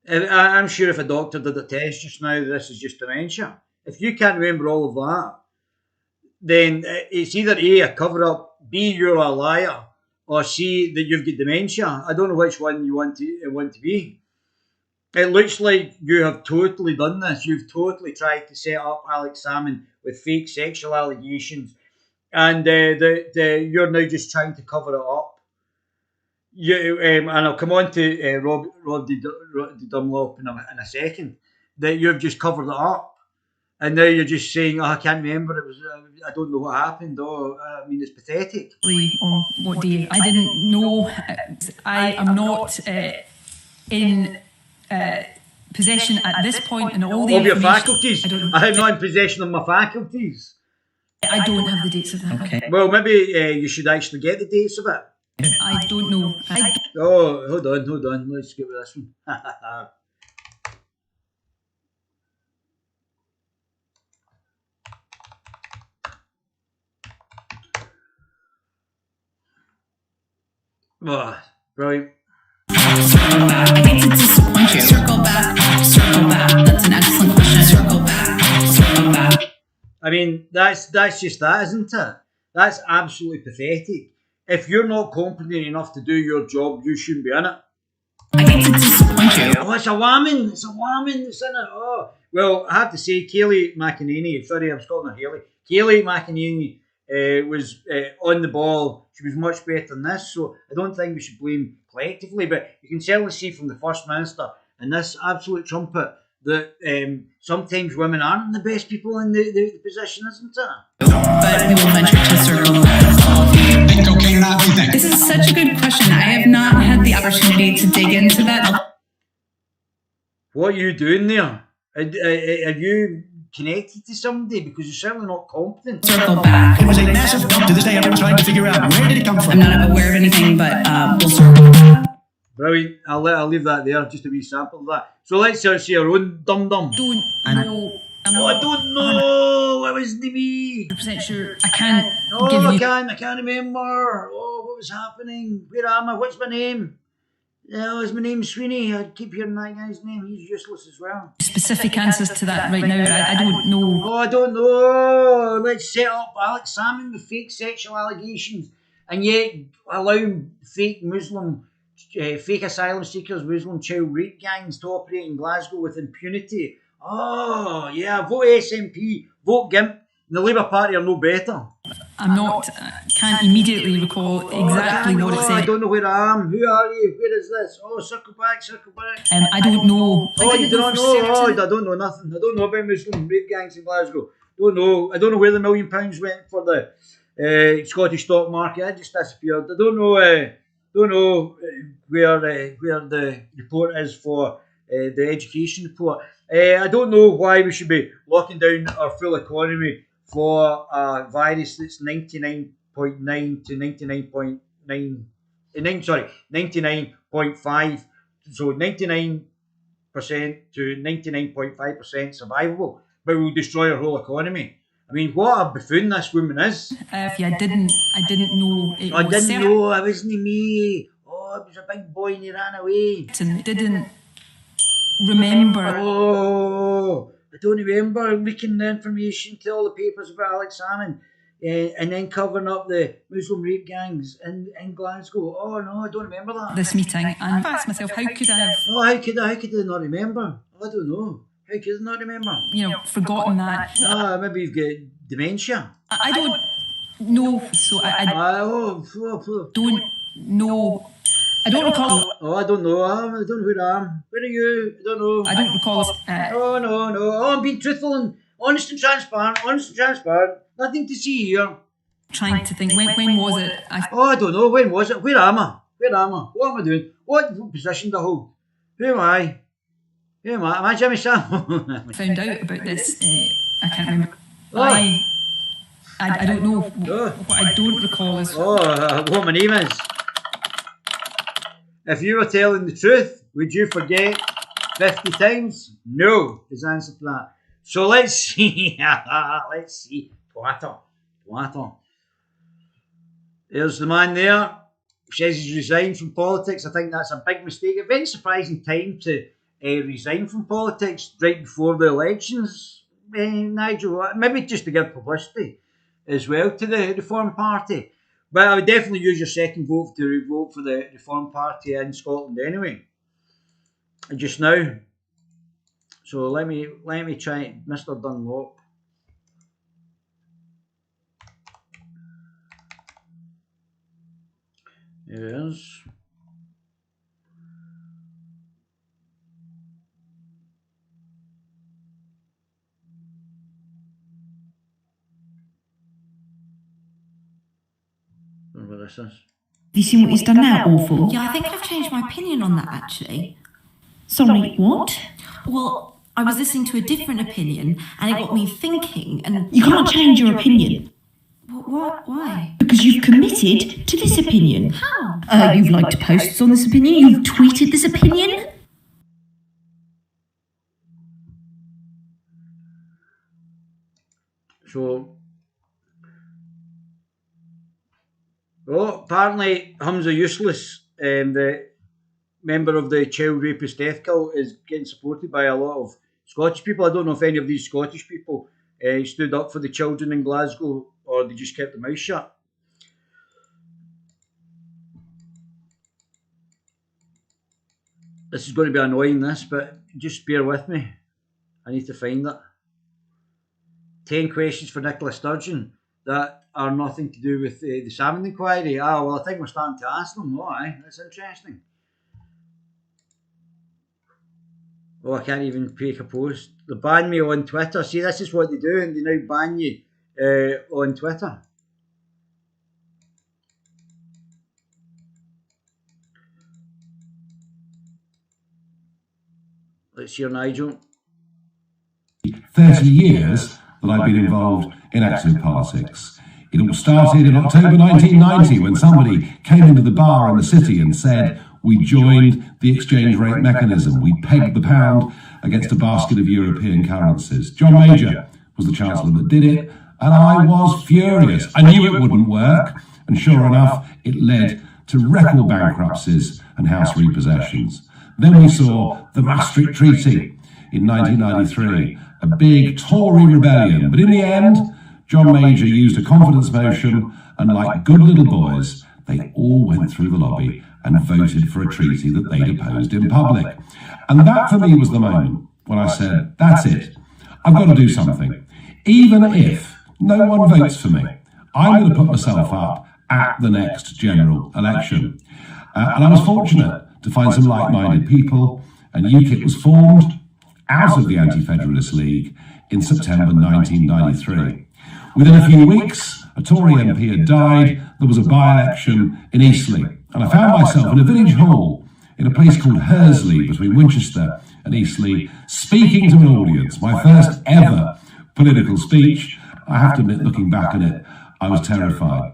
I'm sure if a doctor did a test just now, this is just dementia. If you can't remember all of that, then it's either A, a cover-up, B, you're a liar, or C, that you've got dementia. I don't know which one you want to be. It looks like you have totally done this. You've totally tried to set up Alex Salmond with fake sexual allegations, and you're now just trying to cover it up. And I'll come on to Rob de Dunlop in a second. That you've just covered it up. And now you're just saying, I can't remember. It was, I don't know what happened. I mean, it's pathetic. On what day? I didn't know. I am not in possession at this point in all the of your information. Faculties. I'm not in possession of my faculties. I don't have the dates of that. Okay. Well, maybe you should actually get the dates of it. I don't know. Oh, hold on. Let's get with this one. Oh, brilliant. Circle back. I hate to disappoint you. Circle back. That's an excellent question. Circle back. I mean, that's just that, isn't it? That's absolutely pathetic. If you're not competent enough to do your job, you shouldn't be in it. I hate to disappoint you. Oh, it's a woman that's in it. Oh, well, I have to say, Kayleigh McEnany, sorry, I'm calling her Haley. Kayleigh McEnany was on the ball. She was much better than this, so I don't think we should blame collectively, but you can certainly see from the First Minister and this absolute trumpet that sometimes women aren't the best people in the position, isn't it? But we will venture to circle back. This is such a good question. I have not had the opportunity to dig into that. What are you doing there? Are you connected to somebody? Because you're certainly not competent. Circle back. It was a massive dump. To this day, everyone's trying to figure out where did it come from. I'm not aware of anything, but we'll circle back. Brilliant. I'll leave that there, just a wee sample of that. So let's see our own dum-dum. Don't know. I don't know. What was the me? 100% sure. I can't. I can't remember. Oh, what was happening? Where am I? What's my name? Is my name Sweeney? I keep hearing that guy's name. He's useless as well. Specific answers to that right now. I don't know. Oh, I don't know. Let's set up Alex Salmond with fake sexual allegations, and yet allow fake asylum seekers, Muslim child rape gangs to operate in Glasgow with impunity. Oh, yeah, vote SNP, vote GIMP, and the Labour Party are no better. can't immediately recall exactly what it said. I don't know where I am. Who are you? Where is this? Oh, circle back. I don't know. Oh, you do not know? Oh, I don't know nothing. I don't know about Muslim rape gangs in Glasgow. Don't know. I don't know where the £1 million went for the Scottish stock market. It just disappeared. I don't know where the report is for the education report. I don't know why we should be locking down our full economy for a virus that's 99.9 to 99.5, so 99% to 99.5% survivable, but will destroy our whole economy. I mean, what a buffoon this woman is. I didn't know it was. I didn't know, it wasn't me. Oh, it was a big boy and he ran away. And didn't remember. Oh, I don't remember leaking the information to all the papers about Alex Salmond and then covering up the Muslim rape gangs in Glasgow. Oh no, I don't remember that. This meeting, and I asked myself, how could I have? Oh, how could I not remember? I don't know. How could I not remember? Forgotten that. Maybe you've got dementia. I don't know, so I don't know. I don't recall. Oh, I don't know. I don't know who I am. Where are you? I don't know. I don't recall. Oh, no. Oh, I'm being truthful and honest and transparent. Nothing to see here. Trying to think, when was it? I don't know. When was it? Where am I? What am I doing? What position do I hold? Who am I? Am I Jimmy Savile? Found out about this. I can't remember. I don't know. What I don't recall is... what my name is. If you were telling the truth, would you forget 50 times? No, is the answer to that. So let's see. Twatter. There's the man there. Says he's resigned from politics. I think that's a big mistake. A very surprising time to resign from politics right before the elections, Nigel. Maybe just to give publicity as well to the Reform Party. But I would definitely use your second vote to vote for the Reform Party in Scotland anyway. Just now. So let me try Mr. Dunlop. There it is. This is. Have you seen what he's done now? Awful. Yeah, I think I've changed my opinion on that, actually. Sorry, what? Well, I was listening to a different opinion, and it got me thinking, and... You can't change your opinion. What? Why? Because you've committed to this opinion. How? You've liked posts on this opinion, you've tweeted this opinion. So... Oh, apparently Hamza Useless, the member of the child rapist death cult, is getting supported by a lot of Scottish people. I don't know if any of these Scottish people stood up for the children in Glasgow or they just kept their mouth shut. This is going to be annoying, but just bear with me. I need to find it. 10 questions for Nicola Sturgeon that are nothing to do with the Salmond inquiry. Well, I think we're starting to ask them. That's interesting. I can't even make a post. They ban me on Twitter. See, this is what they do, and they now ban you on Twitter. Let's hear Nigel. 30 years that I've been involved in active politics. It all started in October 1990 when somebody came into the bar in the city and said, we joined the exchange rate mechanism. We pegged the pound against a basket of European currencies. John Major was the Chancellor that did it, and I was furious. I knew it wouldn't work, and sure enough, it led to record bankruptcies and house repossessions. Then we saw the Maastricht Treaty in 1993, a big Tory rebellion, but in the end, John Major used a confidence motion, and like good little boys, they all went through the lobby and voted for a treaty that they'd opposed in public. And that for me was the moment when I said, that's it, I've got to do something. Even if no one votes for me, I'm going to put myself up at the next general election. And I was fortunate to find some like-minded people, and UKIP was formed out of the Anti-Federalist League in September 1993. Within a few weeks, a Tory MP had died, there was a by-election in Eastleigh, and I found myself in a village hall in a place called Hursley between Winchester and Eastleigh, speaking to an audience, my first ever political speech. I have to admit, looking back on it, I was terrified.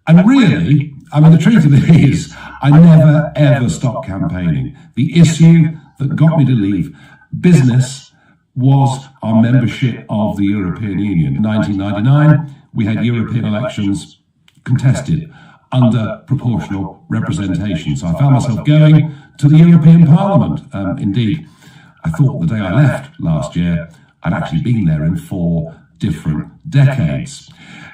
And really, I mean, the truth of it is, I never ever stopped campaigning. The issue that got me to leave business was our membership of the European Union. In 1999, we had European elections contested under proportional representation. So I found myself going to the European Parliament. Indeed, I thought the day I left last year, I'd actually been there in 4 different decades.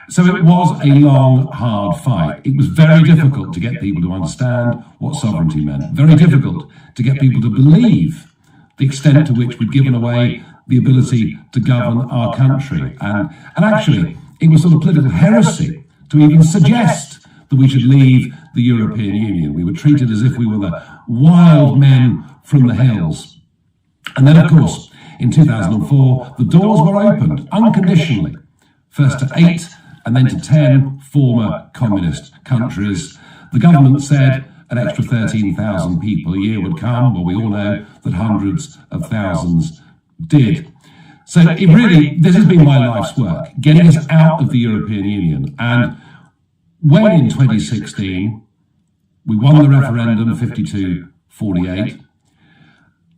So it was a long, hard fight. It was very difficult to get people to understand what sovereignty meant. Very difficult to get people to believe the extent to which we'd given away the ability to govern our country. And actually, it was sort of political heresy to even suggest that we should leave the European Union. We were treated as if we were the wild men from the hills. And then, of course, in 2004, the doors were opened unconditionally, first to 8 and then to 10 former communist countries. The government said an extra 13,000 people a year would come. Well, we all know that hundreds of thousands did. So this has been my life's work, getting us out of the European Union. And when in 2016, we won the referendum 52-48,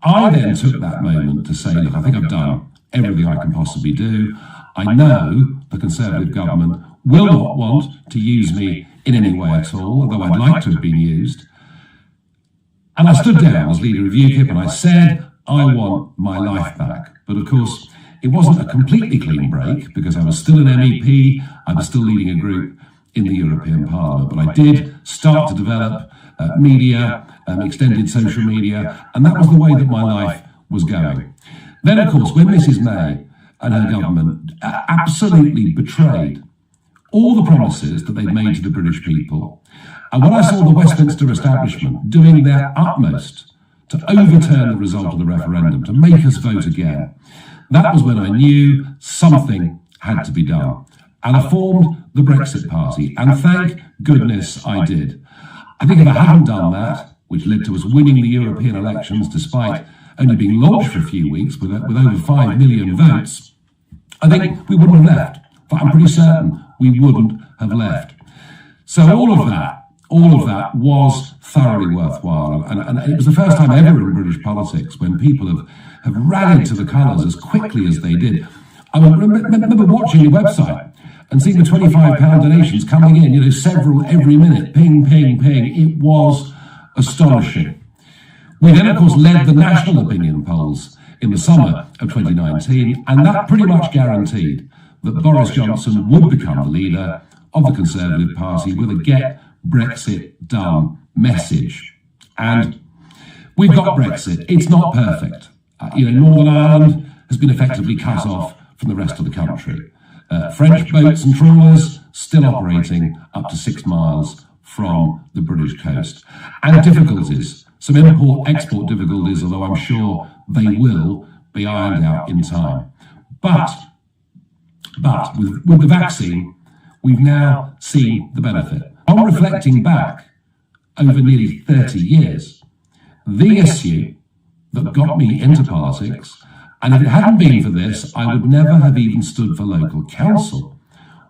I then took that moment to say, look, I think I've done everything I can possibly do. I know the Conservative government will not want to use me in any way at all, although I'd like to have been used. And I stood down as leader of UKIP and I said, I want my life back. But of course, it wasn't a completely clean break because I was still an MEP, I was still leading a group in the European Parliament. But I did start to develop media, extended social media, and that was the way that my life was going. Then, of course, when Mrs May and her government absolutely betrayed all the promises that they'd made to the British people, and when I saw the Westminster establishment doing their utmost to overturn the result of the referendum, to make us vote again, that was when I knew something had to be done. And I formed the Brexit Party, and thank goodness I did. I think if I hadn't done that, which led to us winning the European elections despite only being launched for a few weeks with over 5 million votes, I think we wouldn't have left. But I'm pretty certain we wouldn't have left. So all of that was thoroughly worthwhile. And it was the first time ever in British politics when people have rallied to the colours as quickly as they did. I remember watching your website and seeing the £25 donations coming in, several every minute, ping, ping, ping. It was astonishing. We then, of course, led the national opinion polls in the summer of 2019, and that pretty much guaranteed that Boris Johnson would become the leader of the Conservative Party with a Get Brexit Done message. And we've got Brexit. It's not perfect. Northern Ireland has been effectively cut off from the rest of the country. French boats and trawlers still operating up to 6 miles from the British coast. And difficulties, some import-export difficulties, although I'm sure they will be ironed out in time. But with the vaccine, we've now seen the benefit. On reflecting back over nearly 30 years, the issue that got me into politics, and if it hadn't been for this, I would never have even stood for local council,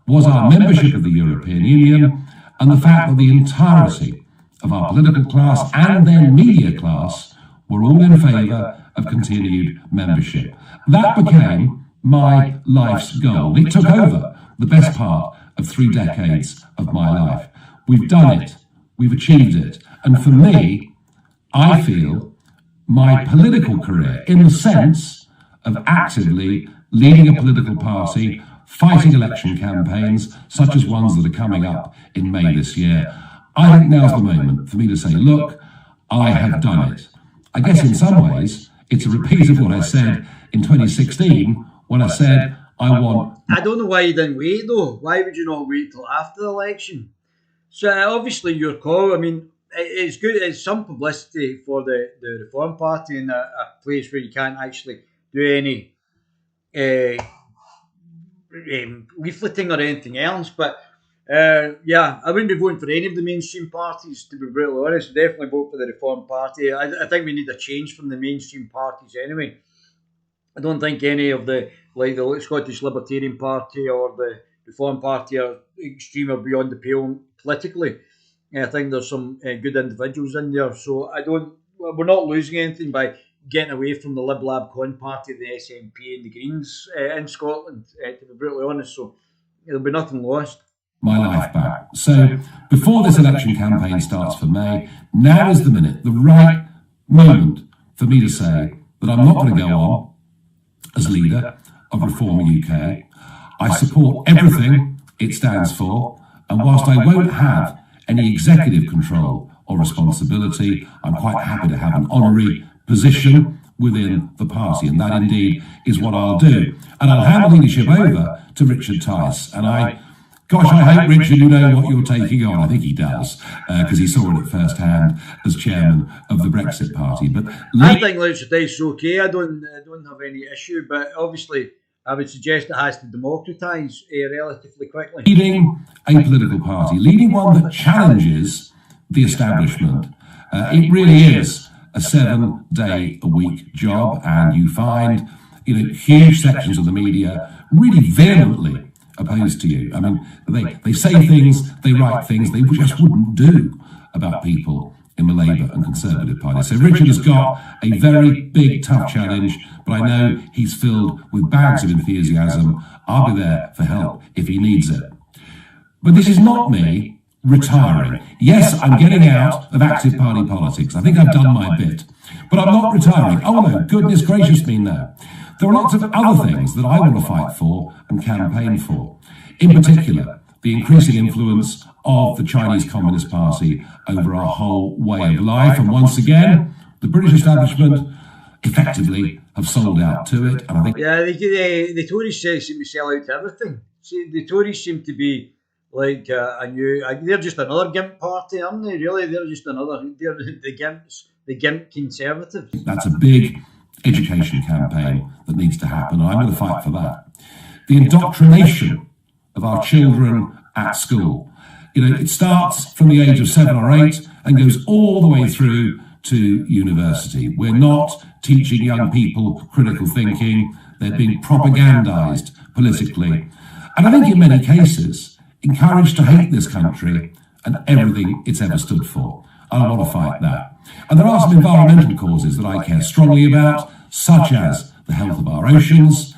was our membership of the European Union and the fact that the entirety of our political class and then media class were all in favour of continued membership. That became my life's goal. It took over the best part of 3 decades of my life. We've done it. We've achieved it. And for me, I feel my political career, in the sense of actively leading a political party, fighting election campaigns, such as ones that are coming up in May this year, I think now's the moment for me to say, look, I have done it. I guess in some ways, it's a repeat of what I said in 2016, when I said, I want... I don't know why you didn't wait, though. Why would you not wait till after the election? So obviously your call, I mean, it's good. It's some publicity for the Reform Party in a place where you can't actually do any leafleting or anything else. But yeah, I wouldn't be voting for any of the mainstream parties, to be brutally honest. I'd definitely vote for the Reform Party. I think we need a change from the mainstream parties anyway. I don't think any of the Scottish Libertarian Party or the Reform Party are extreme or beyond the pale politically. I think there's some good individuals in there, so we're not losing anything by getting away from the Lib Lab Con Party, the SNP and the Greens in Scotland, to be brutally honest, so there'll be nothing lost. My life back. So before this election campaign starts for May, now is the minute, the right moment for me to say that I'm not going to go on as leader of Reform UK. I support everything it stands for, and whilst I won't have any executive control or responsibility, I'm quite happy to have an honorary position within the party, and that indeed is what I'll do. And I'll hand the leadership over to Richard Tice, and I hope, Richard, you know what you're taking on. I think he does, because he saw it at first hand as chairman of the Brexit Party. But I think Richard Tice is okay. I don't have any issue, but obviously I would suggest it has to democratise relatively quickly. Leading a political party, leading one that challenges the establishment, it really is a 7-day-a-week job, and you find huge sections of the media really vehemently opposed to you. I mean, they say things, they write things they just wouldn't do about people in the Labour and Conservative Party. So Richard has got a very big, tough challenge, but I know he's filled with bags of enthusiasm. I'll be there for help if he needs it. But this is not me retiring. Yes, I'm getting out of active party politics. I think I've done my bit. But I'm not retiring. Oh no, goodness gracious me, no. There are lots of other things that I want to fight for and campaign for. In particular, the increasing influence of the Chinese Communist Party over our whole way of life. And once again, the British establishment effectively have sold out to it. And I think the Tories seem to sell out to everything. See, the Tories seem to be like they're just another GIMP party, aren't they? Really, they're the GIMPs, the GIMP Conservatives. That's a big education campaign that needs to happen, and I'm going to fight for that. The indoctrination of our children at school. It starts from the age of 7 or 8 and goes all the way through to university. We're not teaching young people critical thinking. They're being propagandized politically. And I think in many cases, encouraged to hate this country and everything it's ever stood for. And I want to fight that. And there are some environmental causes that I care strongly about, such as the health of our oceans,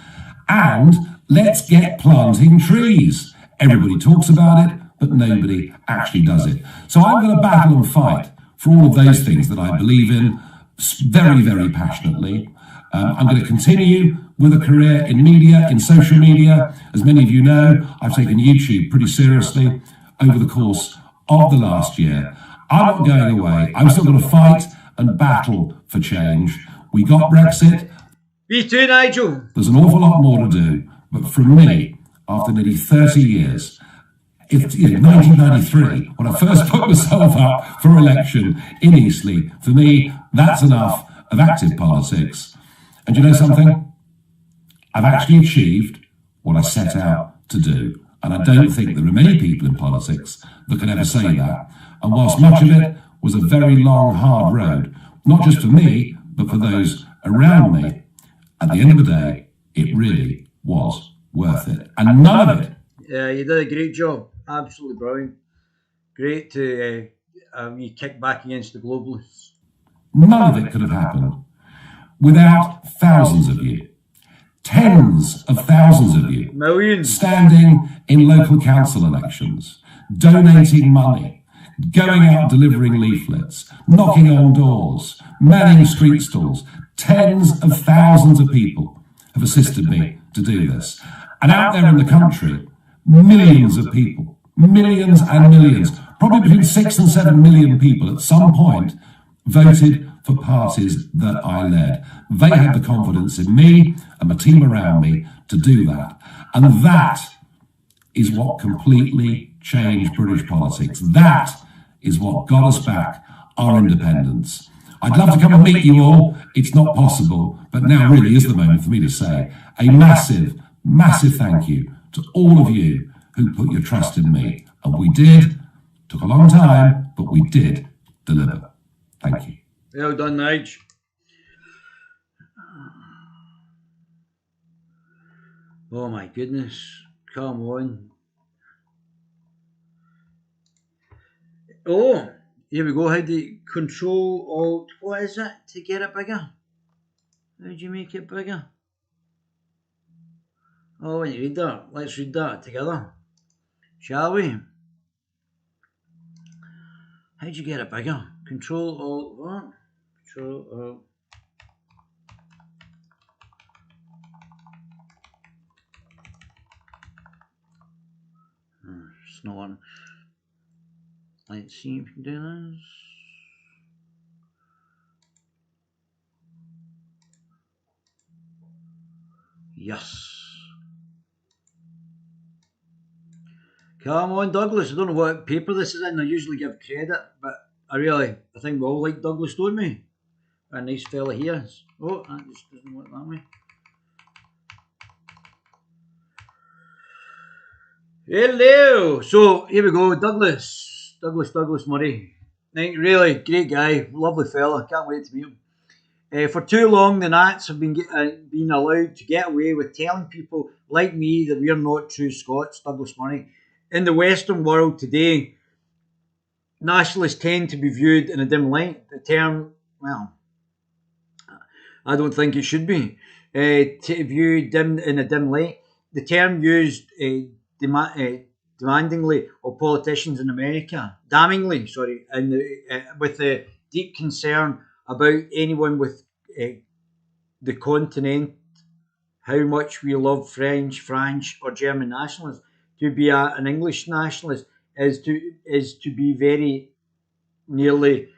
and let's get planting trees. Everybody talks about it, but nobody actually does it. So I'm going to battle and fight for all of those things that I believe in very, very passionately. I'm going to continue with a career in media, in social media. As many of you know, I've taken YouTube pretty seriously over the course of the last year. I'm not going away. I'm still going to fight and battle for change. We got Brexit. Me too, Nigel. There's an awful lot more to do. But from me, after nearly 30 years, 1993, when I first put myself up for election in Eastleigh, for me, that's enough of active politics. And you know something? I've actually achieved what I set out to do. And I don't think there are many people in politics that can ever say that. And whilst much of it was a very long, hard road, not just for me, but for those around me, at the end of the day, it really was worth it. And none of it. Yeah, you did a great job. Absolutely brilliant. Great to you kick back against the globalists. None of it could have happened without thousands of you. Tens of thousands of you. Millions. Standing in local council elections, donating money, going out delivering leaflets, knocking on doors, manning street stalls. Tens of thousands of people have assisted me to do this. And out there in the country, millions of people, millions and millions, probably between 6 and 7 million people at some point voted for parties that I led. They had the confidence in me and the team around me to do that. And that is what completely changed British politics. That is what got us back our independence. I'd love to come and meet you all. It's not possible, but now really is the moment for me to say a massive, massive thank you to all of you who put your trust in me. And we did. Took a long time, but we did deliver. Thank you. Well done, Nige. Oh my goodness. Come on. Oh, here we go. How do you control alt? What is it to get it bigger? How do you make it bigger? Oh, when you read that, let's read that together. Shall we? How do you get it bigger? Control alt what? Control alt. It's not on. Let's see if we can do this. Yes. Come on, Douglas. I don't know what paper this is in. I usually give credit, but I think we all like Douglas, don't we? A nice fella he is. Oh, that just doesn't work that way. Hello. So here we go, Douglas Murray. Really great guy, lovely fella. Can't wait to meet him. For too long, the Nats have been allowed to get away with telling people like me that we are not true Scots. Douglas Murray. In the Western world today, nationalists tend to be viewed in a dim light. The term, well, I don't think it should be viewed in a dim light. The term used demandingly of politicians in America, damningly, sorry, and with a deep concern about anyone with the continent, how much we love French or German nationalists. To be an English nationalist is to be very nearly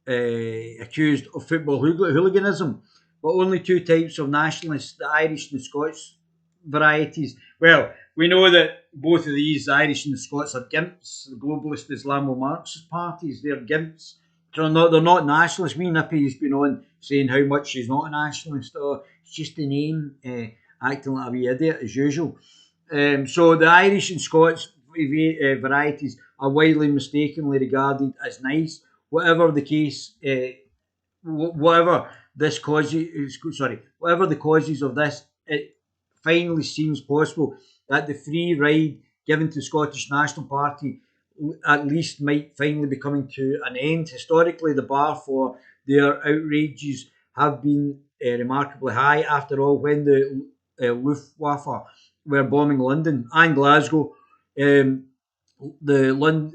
accused of football hooliganism. But only two types of nationalists, the Irish and the Scots varieties. Well, we know that both of these, the Irish and the Scots, are gimps. The globalist Islamo-Marxist parties, they're gimps. They're not nationalists. Wee Nippy's been on saying how much she's not a nationalist. Oh, it's just the name, acting like a wee idiot as usual. So the Irish and Scots varieties are widely mistakenly regarded as nice. Whatever the case, whatever the causes of this, it finally seems possible that the free ride given to the Scottish National Party at least might finally be coming to an end. Historically, the bar for their outrages have been remarkably high. After all, when the Luftwaffe were bombing London and Glasgow, bombing London,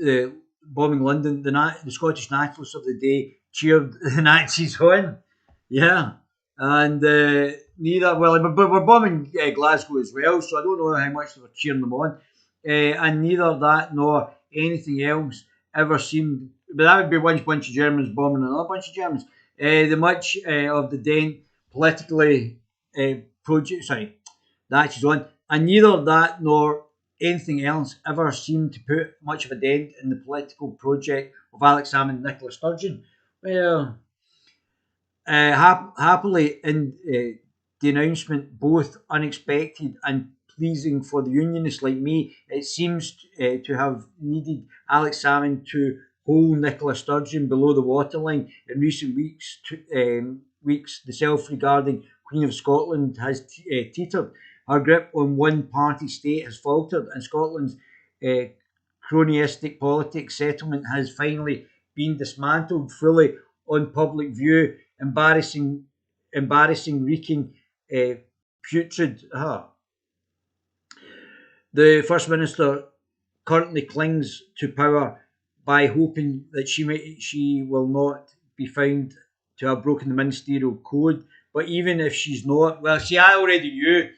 the Scottish nationalists of the day cheered the Nazis on. Yeah, and but we're bombing Glasgow as well, so I don't know how much they were cheering them on. And neither that nor anything else ever seemed, but that would be one bunch of Germans bombing another bunch of Germans. The much of the dent politically that she's on, and neither that nor anything else ever seemed to put much of a dent in the political project of Alex Salmond and Nicola Sturgeon. Well, happily in the announcement, both unexpected and pleasing for the unionists like me, it seems to have needed Alex Salmond to hold Nicola Sturgeon below the waterline. In recent weeks, the self-regarding Queen of Scotland has teetered. Her grip on one-party state has faltered, and Scotland's cronyistic politics settlement has finally been dismantled fully on public view. Embarrassing, reeking, putrid. The First Minister currently clings to power by hoping that she will not be found to have broken the ministerial code. But even if she's not, well, see, I already knew.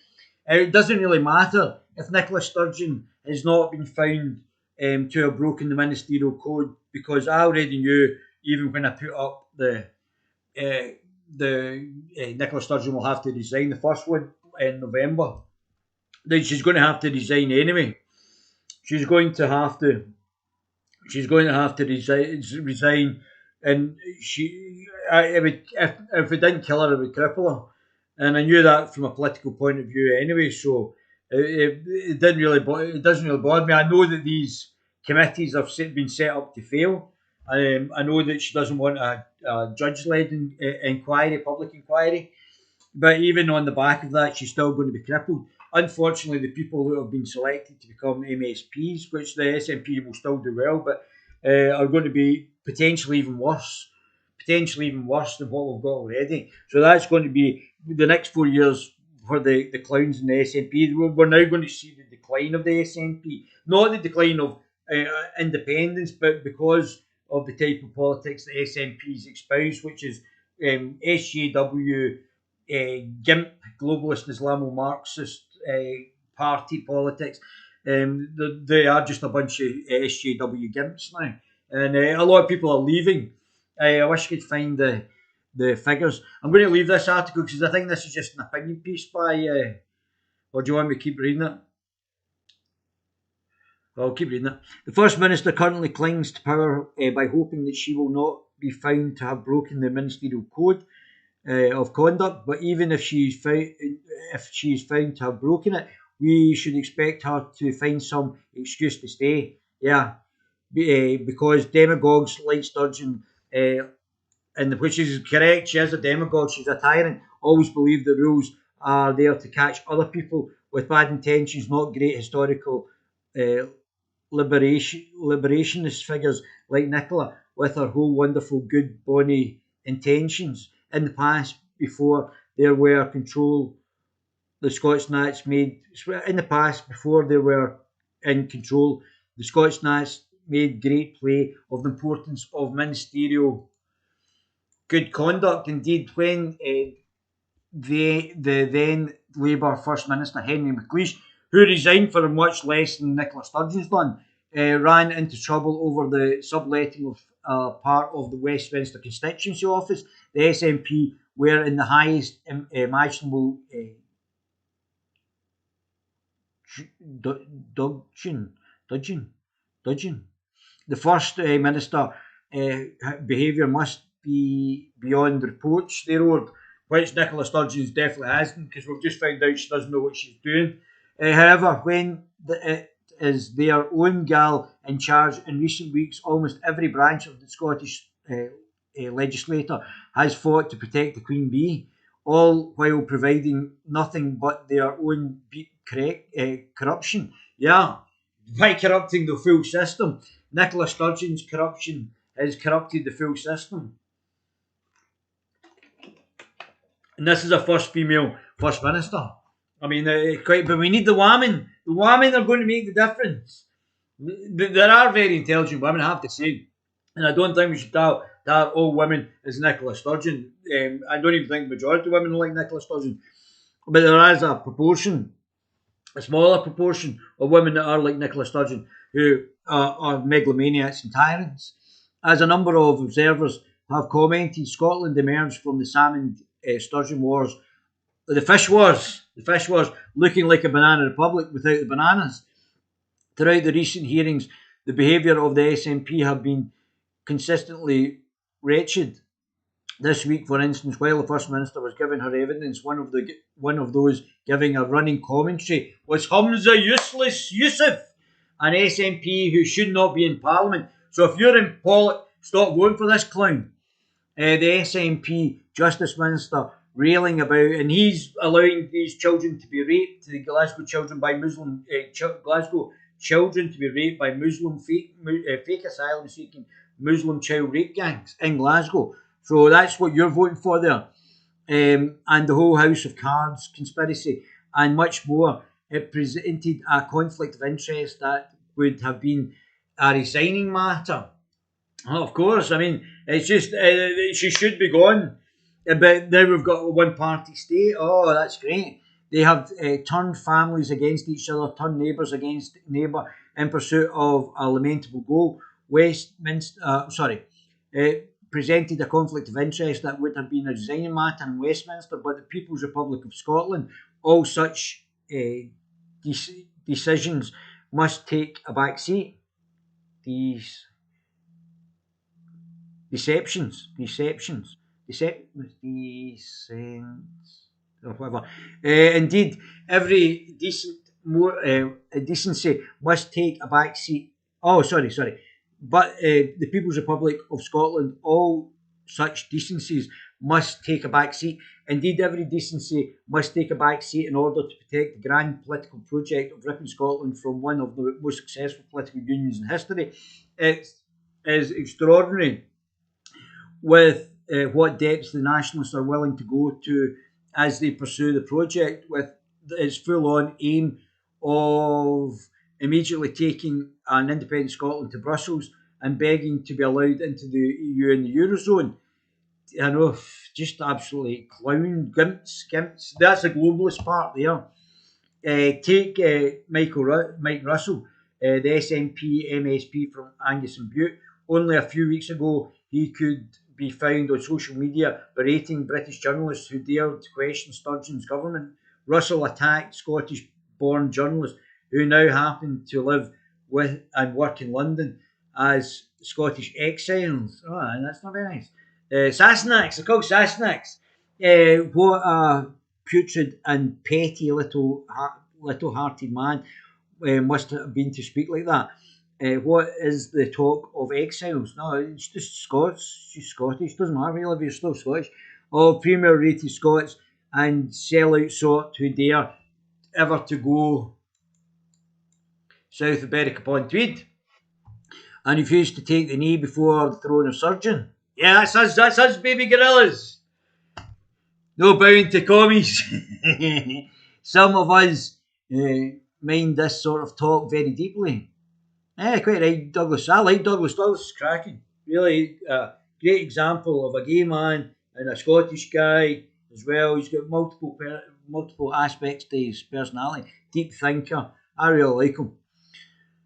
It doesn't really matter if Nicola Sturgeon has not been found to have broken the ministerial code, because I already knew, even when I put up the Nicola Sturgeon will have to resign. The first one, in November, then she's going to have to resign anyway. She's going to have to resign, and if we didn't kill her, it would cripple her, and I knew that from a political point of view anyway. So it doesn't really bother me. I know that these committees have been set up to fail. I know that she doesn't want a judge-led inquiry, public inquiry, but even on the back of that, she's still going to be crippled. Unfortunately, the people who have been selected to become MSPs, which the SNP will still do well, but are going to be potentially even worse than what we've got already. So that's going to be the next 4 years for the clowns in the SNP. We're now going to see the decline of the SNP, not the decline of independence, but because of the type of politics the SNPs espouse, which is SJW, GIMP, globalist Islamo-Marxist party politics. They are just a bunch of SJW GIMPs now, and a lot of people are leaving. I wish I could find the figures. I'm going to leave this article because I think this is just an opinion piece by. Or do you want me to keep reading it? I'll keep reading it. The First Minister currently clings to power by hoping that she will not be found to have broken the ministerial code of conduct. But even if she is found to have broken it, we should expect her to find some excuse to stay. Yeah, because demagogues like Sturgeon, which is correct, she is a demagogue, she's a tyrant, always believe the rules are there to catch other people with bad intentions, not great historical liberationist figures like Nicola with her whole wonderful good bonny intentions. In the past, before there were control, the Scots Nats made great play of the importance of ministerial good conduct. Indeed, when the then Labour First Minister Henry McLeish, who resigned for much less than Nicola Sturgeon's done, ran into trouble over the subletting of part of the Westminster constituency office, the SNP were in the highest imaginable dudgeon. The First Minister behaviour must be beyond reproach, they wrote, which Nicola Sturgeon definitely hasn't, because we've just found out she doesn't know what she's doing. However, when it is their own gal in charge in recent weeks, almost every branch of the Scottish legislature has fought to protect the Queen Bee, all while providing nothing but their own corruption. Yeah, by corrupting the full system. Nicola Sturgeon's corruption has corrupted the full system. And this is a first female First Minister. I mean, but we need the women. The women are going to make the difference. There are very intelligent women, I have to say. And I don't think we should doubt all women as Nicola Sturgeon. I don't even think the majority of women are like Nicola Sturgeon. But there is a smaller proportion of women that are like Nicola Sturgeon who are megalomaniacs and tyrants. As a number of observers have commented, Scotland emerged from the Salmond Sturgeon Wars, the fish wars, looking like a banana republic without the bananas. Throughout the recent hearings, the behaviour of the SNP have been consistently wretched. This week, for instance, while the First Minister was giving her evidence, one of those giving a running commentary was Humza Yusuf, an SNP who should not be in Parliament. So if you're in politics, stop voting for this clown. The SNP Justice Minister railing about, and he's allowing these children to be raped, the Glasgow children by Muslim fake asylum seeking Muslim child rape gangs in Glasgow. So that's what you're voting for there. And the whole House of Cards conspiracy and much more. It presented a conflict of interest that would have been a resigning matter. Oh, of course, I mean, it's just, she should be gone. But now we've got a one-party state. Oh, that's great. They have turned families against each other, turned neighbours against neighbour in pursuit of a lamentable goal. Presented a conflict of interest that would have been a resigning matter in Westminster, but the People's Republic of Scotland all such decisions must take a back seat. These deceptions, or whatever. Indeed, every decency must take a back seat. Oh, sorry. But the People's Republic of Scotland, all such decencies must take a back seat. Indeed, every decency must take a back seat in order to protect the grand political project of ripping Scotland from one of the most successful political unions in history. It is extraordinary with what depths the nationalists are willing to go to as they pursue the project, with its full-on aim of immediately taking an independent Scotland to Brussels and begging to be allowed into the EU and the Eurozone. I know, just absolutely clown, gimps. That's the globalist part there. Take Mike Russell, the SNP MSP from Angus and Bute. Only a few weeks ago, he could be found on social media berating British journalists who dared to question Sturgeon's government. Russell attacked Scottish-born journalists who now happen to live with and work in London as Scottish exiles. Oh, that's not very nice. Sassenachs, they're called Sassenachs. What a putrid and petty little-hearted man must have been to speak like that. What is the talk of exiles? No, it's just Scots, just Scottish, doesn't matter really if you're still Scottish. All premier rated Scots and sellout sort who dare ever to go south of Berwick-upon-Tweed and refuse to take the knee before the throne of Sturgeon. Yeah, that's us, baby gorillas. No bowing to commies. Some of us mind this sort of talk very deeply. Quite right, Douglas. I like Douglas. Douglas is cracking. Really great example of a gay man and a Scottish guy as well. He's got multiple aspects to his personality. Deep thinker. I really like him.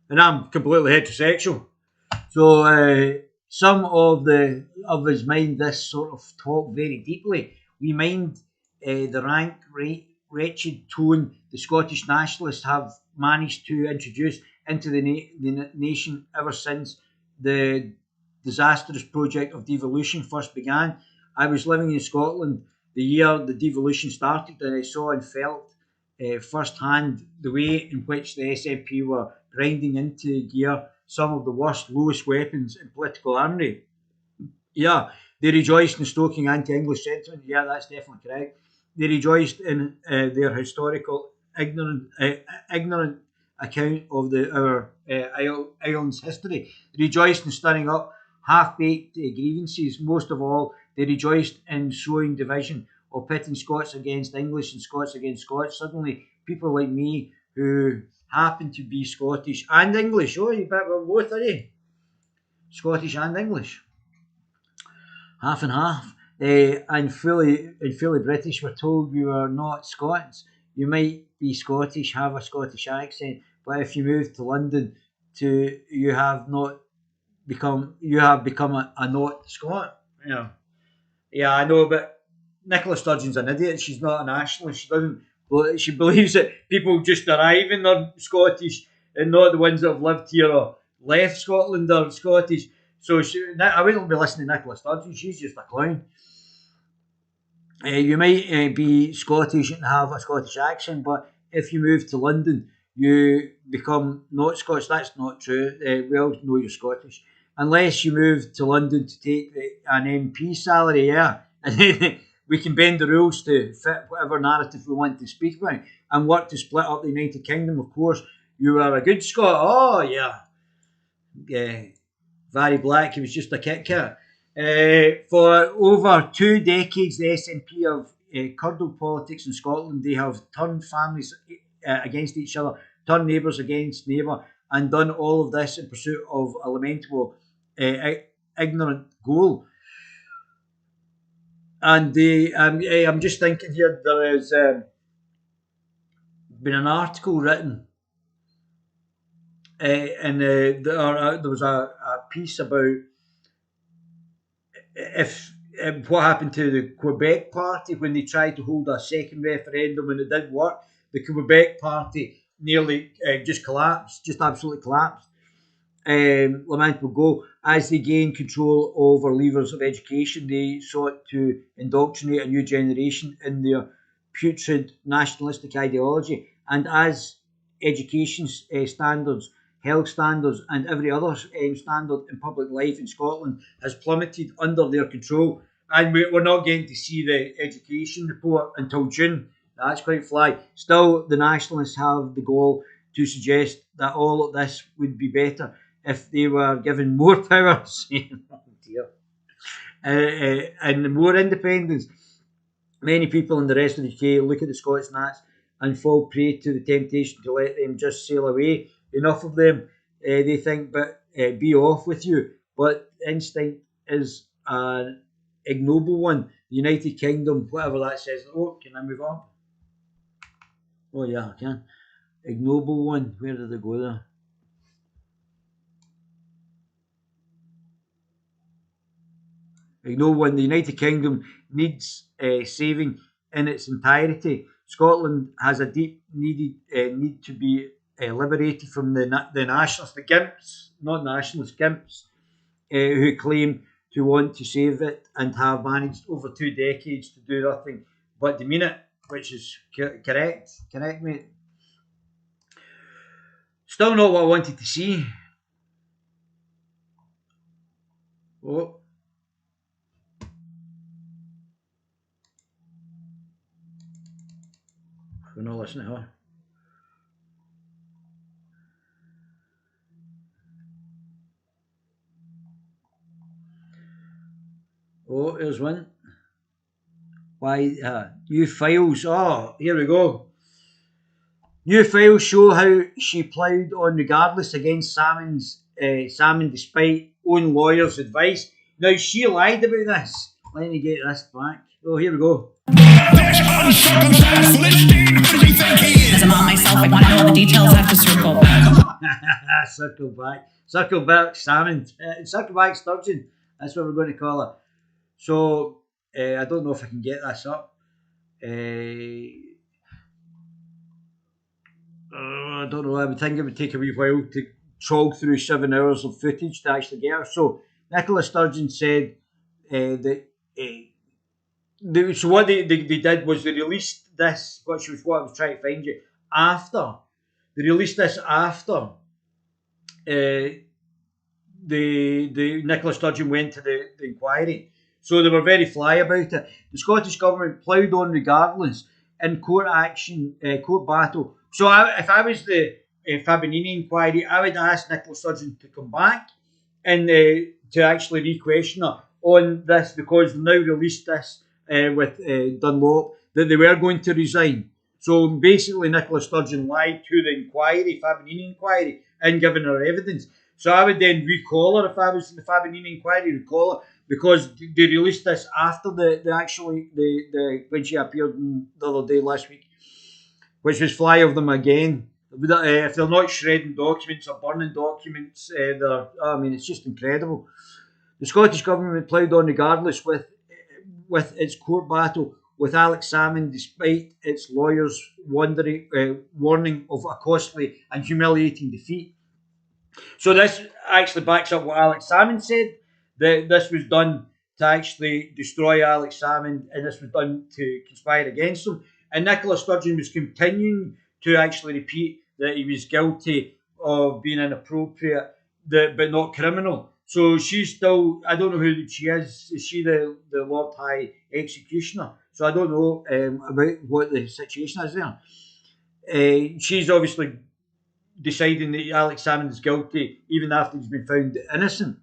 And I'm completely heterosexual. So some of us mind this sort of talk very deeply. We mind the rank, wretched tone the Scottish nationalists have managed to introduce into the nation ever since the disastrous project of devolution first began. I was living in Scotland the year the devolution started, and I saw and felt firsthand the way in which the SNP were grinding into gear some of the worst, lowest weapons in political armoury. Yeah, they rejoiced in stoking anti-English sentiment. Yeah, that's definitely correct. They rejoiced in their historical ignorant account of our island's history. They rejoiced in stirring up half-baked grievances. Most of all, they rejoiced in sowing division, or pitting Scots against English and Scots against Scots. Suddenly, people like me who happen to be Scottish and English, you bet we're both, are you? Scottish and English. Half and half. And fully British, were told we were not Scots. You might be Scottish, have a Scottish accent, but if you move to London, you have become a not Scot. Yeah, I know, but Nicola Sturgeon's an idiot. She's not a nationalist. She believes that people just arriving are Scottish and not the ones that have lived here or left Scotland are Scottish. So I wouldn't be listening to Nicola Sturgeon. She's just a clown. You might be Scottish and have a Scottish accent, but if you move to London, you become not Scottish. That's not true. We all know you're Scottish. Unless you move to London to take an MP salary, yeah. And then we can bend the rules to fit whatever narrative we want to speak about and work to split up the United Kingdom. Of course, you are a good Scot. Oh, yeah. Very Black, he was just a Kit Kat. For over 2 decades, the SNP have curdled politics in Scotland. They have turned families against each other, turned neighbours against neighbour, and done all of this in pursuit of a lamentable, ignorant goal. And I'm just thinking here, there has been an article written, and there was a piece about if what happened to the Quebec Party when they tried to hold a second referendum and it didn't work. The Quebec Party nearly just collapsed, just absolutely collapsed. Lament will go. As they gained control over levers of education, they sought to indoctrinate a new generation in their putrid nationalistic ideology. And as education standards, health standards, and every other standard in public life in Scotland has plummeted under their control, and we're not getting to see the education report until June. That's quite fly. Still, the nationalists have the goal to suggest that all of this would be better if they were given more powers oh dear, and more independence. Many people in the rest of the UK look at the Scots Nats and fall prey to the temptation to let them just sail away. Enough of them, they think, but be off with you. But instinct is an ignoble one. The United Kingdom, whatever that says. Oh, can I move on? Oh yeah, I can. Ignoble one. Where did I go there? Ignoble one. The United Kingdom needs saving in its entirety. Scotland has a deep need to be liberated from the nationalists, the gimps, not nationalists, gimps, who claim to want to save it and have managed over 2 decades to do nothing but demean it, which is correct, mate. Still not what I wanted to see. Oh. We're not listening to her. Oh, here's one. Why, new files. Oh, here we go. New files show how she ploughed on regardless against Salmond despite own lawyer's advice. Now, she lied about this. Let me get this back. Oh, here we go. This uncircumcised Philistine, what does he think he is? As a mom myself, I want to know all the details. I have to circle back. Circle back. Circle back, Salmond. Circle back, Sturgeon. That's what we're going to call her. So, I don't know if I can get this up. I don't know. I would think it would take a wee while to trawl through 7 hours of footage to actually get her. So, Nicola Sturgeon said that. So what they did was they released this, which was what I was trying to find you, after. They released this after the Nicola Sturgeon went to the inquiry. So they were very fly about it. The Scottish Government ploughed on regardless in court action, court battle. So if I was the Fabinini inquiry, I would ask Nicola Sturgeon to come back and to actually re-question her on this, because they've now released this with Dunlop, that they were going to resign. So basically Nicola Sturgeon lied to the inquiry, Fabinini inquiry, in giving her evidence. So I would then recall her if I was in the Fabinini inquiry, recall her, because they released this after the when she appeared the other day last week, which was fly of them again. If they're not shredding documents or burning documents, it's just incredible. The Scottish Government ploughed on regardless with its court battle with Alex Salmond, despite its lawyers' warning of a costly and humiliating defeat. So this actually backs up what Alex Salmond said, that this was done to actually destroy Alex Salmond, and this was done to conspire against him. And Nicola Sturgeon was continuing to actually repeat that he was guilty of being inappropriate, but not criminal. So she's still, I don't know who she is. Is she the Lord High Executioner? So I don't know about what the situation is there. She's obviously deciding that Alex Salmond is guilty even after he's been found innocent,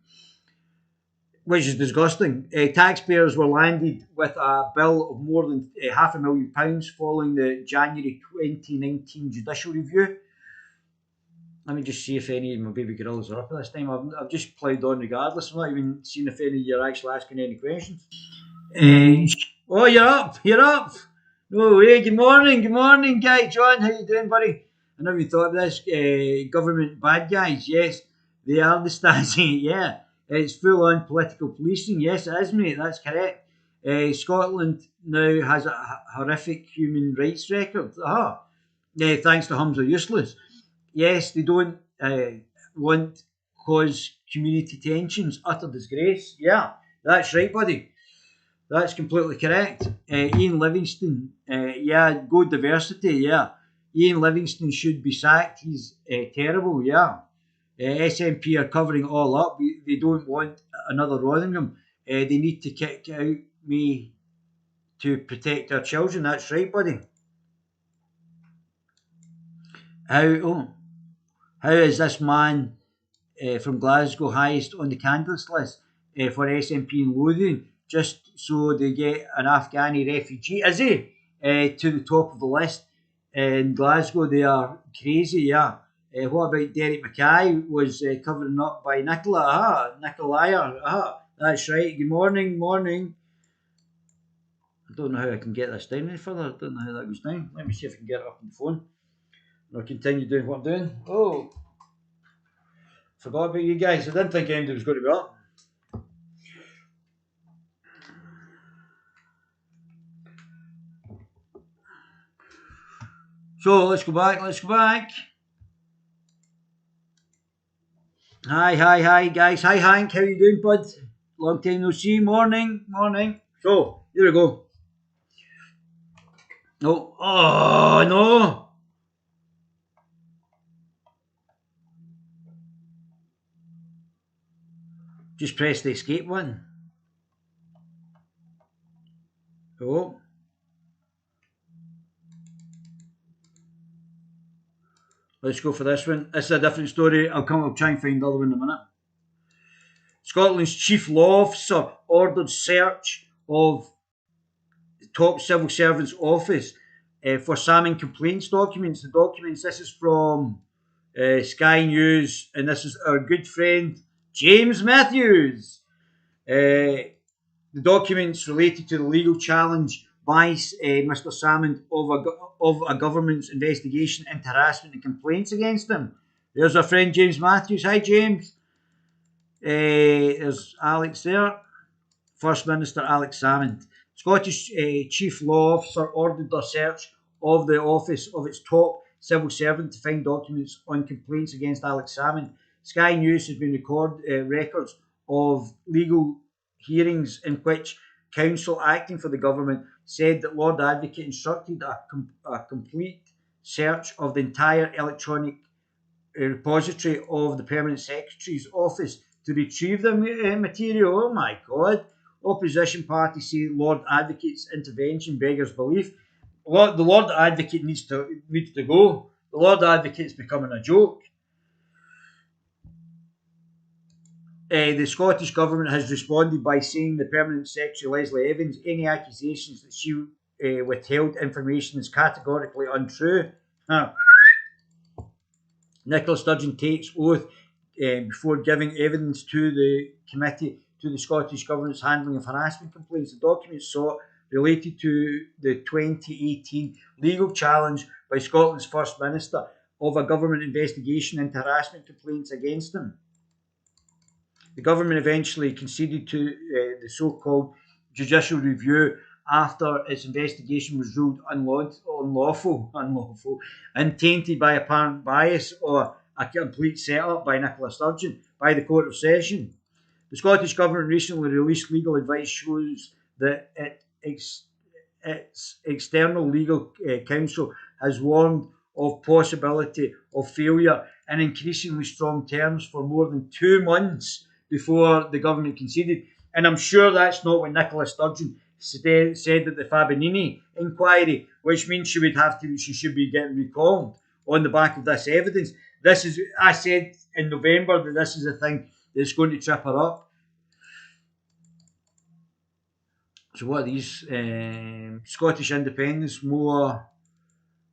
which is disgusting. Taxpayers were landed with a bill of more than £500,000 following the January 2019 judicial review. Let me just see if any of my baby gorillas are up at this time. I've just ploughed on regardless. I'm not even seeing if any of you are actually asking any questions. Oh, you're up. No way. Good morning, Guy. John, how you doing, buddy? I never even thought of this. Government bad guys. Yes, they are the Stasi. Yeah, it's full-on political policing. Yes, it is, mate. That's correct. Scotland now has a horrific human rights record. Thanks to Hums Are Useless. Yes, they don't want cause community tensions, utter disgrace. Yeah, that's right, buddy. That's completely correct. Ian Livingstone, go diversity, yeah. Ian Livingstone should be sacked. He's terrible, yeah. SNP are covering it all up. They don't want another Rotherham. They need to kick out me to protect our children. That's right, buddy. How is this man from Glasgow highest on the candidates list for SNP in Lothian, just so they get an Afghani refugee? Is he to the top of the list in Glasgow? They are crazy, yeah. What about Derek Mackay was covered up by Nicola? Nicola, that's right. Good morning. I don't know how I can get this down any further. I don't know how that goes down. Let me see if I can get it up on the phone. I'll continue doing what I'm doing. Oh, forgot about you guys. I didn't think anybody was going to be up. So let's go back. Hi guys. Hi Hank, how you doing, bud? Long time no see. Morning. So here we go. Oh no. Just press the escape button. Oh. Let's go for this one. This is a different story. I'll try and find the other one in a minute. Scotland's chief law officer ordered search of top civil servant's office for Salmond complaints documents. The documents, this is from Sky News, and this is our good friend James Matthews. The documents related to the legal challenge by Mr. Salmond of a government's investigation into harassment and complaints against him. There's our friend James Matthews. Hi, James. There's Alex there. First Minister Alex Salmond. Scottish Chief Law Officer ordered a search of the office of its top civil servant to find documents on complaints against Alex Salmond. Sky News has been records of legal hearings in which counsel acting for the government said that Lord Advocate instructed a complete search of the entire electronic repository of the Permanent Secretary's office to retrieve the material. Oh my God. Opposition parties say Lord Advocate's intervention beggars belief. The Lord Advocate needs to go. The Lord Advocate's becoming a joke. The Scottish Government has responded by saying the Permanent Secretary Leslie Evans, any accusations that she withheld information is categorically untrue. Nicola Sturgeon takes oath before giving evidence to the committee to the Scottish Government's handling of harassment complaints. The documents sought related to the 2018 legal challenge by Scotland's First Minister of a government investigation into harassment complaints against him. The government eventually conceded to the so-called judicial review after its investigation was ruled unlawful and tainted by apparent bias or a complete set-up by Nicola Sturgeon by the Court of Session. The Scottish Government recently released legal advice shows that its external legal counsel has warned of possibility of failure in increasingly strong terms for more than 2 months before the government conceded. And I'm sure that's not what Nicola Sturgeon said at the Fabinini inquiry, which means she should be getting recalled on the back of this evidence. I said in November that this is a thing that's going to trip her up. So what are these? Scottish independents, more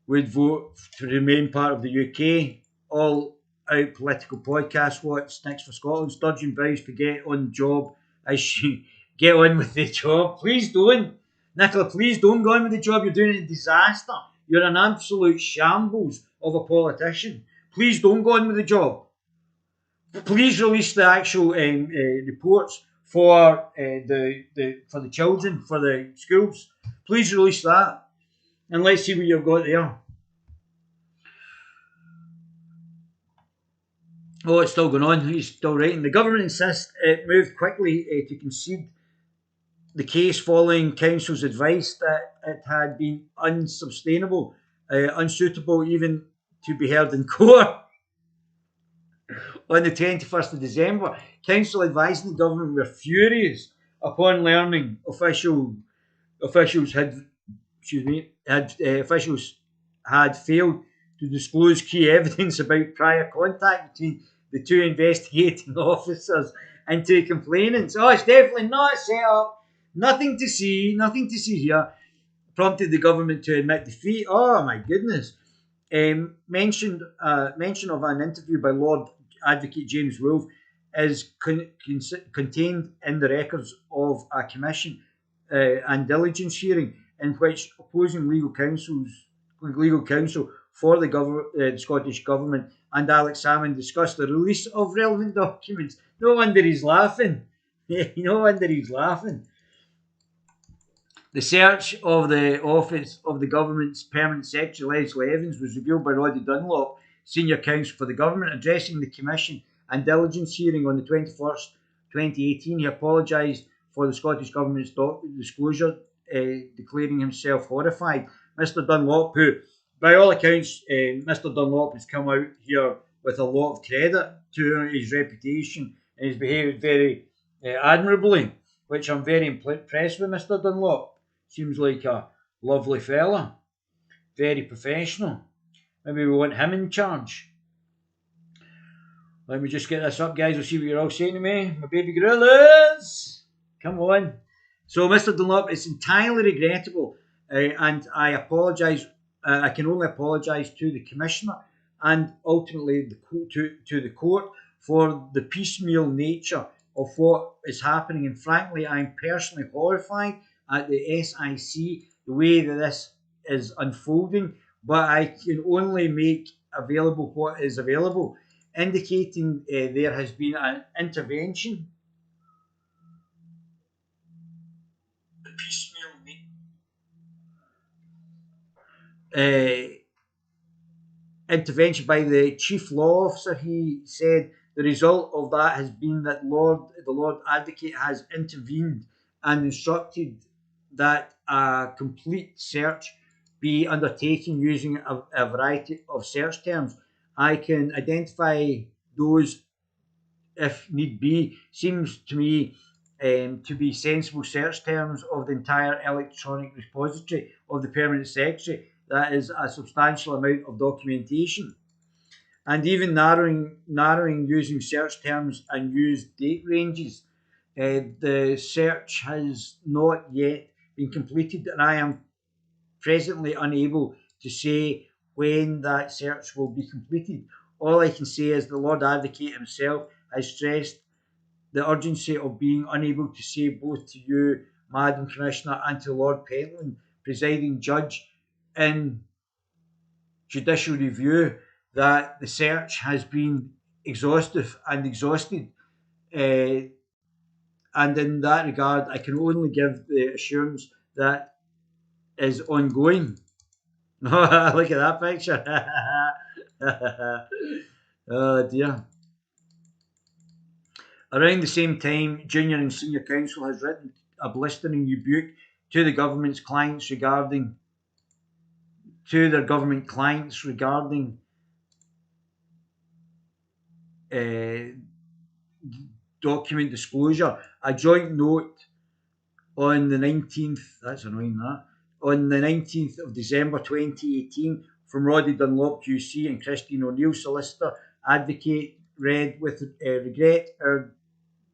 would vote to remain part of the UK. All out political podcast. What's next for Scotland? Sturgeon vows to get on the job as she get on with the job. Please don't. Nicola, please don't go on with the job. You're doing a disaster. You're an absolute shambles of a politician. Please don't go on with the job. Please release the actual reports for the children, for the schools. Please release that, and let's see what you've got there. Oh, it's still going on. He's still writing. The government insists it moved quickly to concede the case following council's advice that it had been unsustainable, unsuitable even to be heard in court. On the 21st of December, council advised the government were furious upon learning officials had failed to disclose key evidence about prior contact between the two investigating officers and two complainants. Oh, it's definitely not a set-up. Nothing to see here. Prompted the government to admit defeat. Oh my goodness. Mention of an interview by Lord Advocate James Wolfe is contained in the records of a commission and diligence hearing in which opposing legal counsel for the Scottish Government and Alex Salmond discussed the release of relevant documents. No wonder he's laughing. No wonder he's laughing. The search of the office of the government's permanent secretary, Leslie Evans, was revealed by Roddy Dunlop, senior counsel for the government, addressing the commission and diligence hearing on the 21st, 2018. He apologised for the Scottish Government's disclosure, declaring himself horrified. Mr Dunlop, who, by all accounts, Mr Dunlop has come out here with a lot of credit to his reputation and he's behaved very admirably, which I'm very impressed with Mr Dunlop. Seems like a lovely fella, very professional. Maybe we want him in charge. Let me just get this up, guys. We'll see what you're all saying to me. My baby gorillas. Come on. So, Mr Dunlop, it's entirely regrettable, and I apologise. I can only apologise to the Commissioner and ultimately to the court for the piecemeal nature of what is happening. And frankly, I'm personally horrified at the SIC, the way that this is unfolding. But I can only make available what is available, indicating there has been an intervention. The piecemeal intervention by the chief law officer. He said the result of that has been that the Lord Advocate has intervened and instructed that a complete search be undertaken using a variety of search terms. I can identify those if need be. Seems to me to be sensible search terms of the entire electronic repository of the Permanent Secretary. That is a substantial amount of documentation. And even narrowing using search terms and used date ranges. The search has not yet been completed, and I am presently unable to say when that search will be completed. All I can say is the Lord Advocate himself has stressed the urgency of being unable to say both to you, Madam Commissioner, and to Lord Pentland, presiding judge, in judicial review, that the search has been exhaustive and exhausted. And in that regard, I can only give the assurance that is ongoing. Look at that picture. Oh dear. Around the same time, Junior and Senior Counsel has written a blistering rebuke to the government's clients regarding document disclosure. A joint note on the 19th, on the 19th of December 2018 from Roddy Dunlop QC and Christine O'Neill, Solicitor Advocate, read with regret our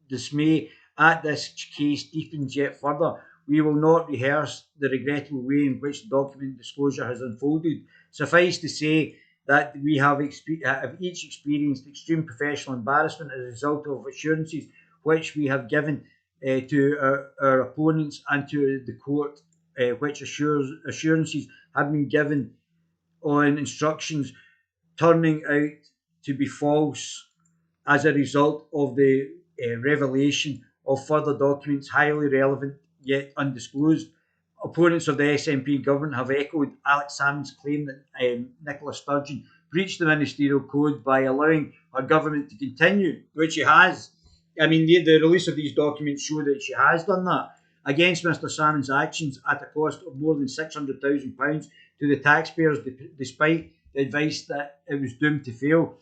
dismay at this case deepens yet further. We will not rehearse the regrettable way in which the document disclosure has unfolded. Suffice to say that we have each experienced extreme professional embarrassment as a result of assurances which we have given to our opponents and to the court, which assurances have been given on instructions turning out to be false as a result of the revelation of further documents highly relevant yet undisclosed. Opponents of the SNP government have echoed Alex Salmond's claim that Nicola Sturgeon breached the ministerial code by allowing her government to continue, which she has. I mean, the release of these documents show that she has done that against Mr. Salmond's actions at a cost of more than £600,000 to the taxpayers, despite the advice that it was doomed to fail.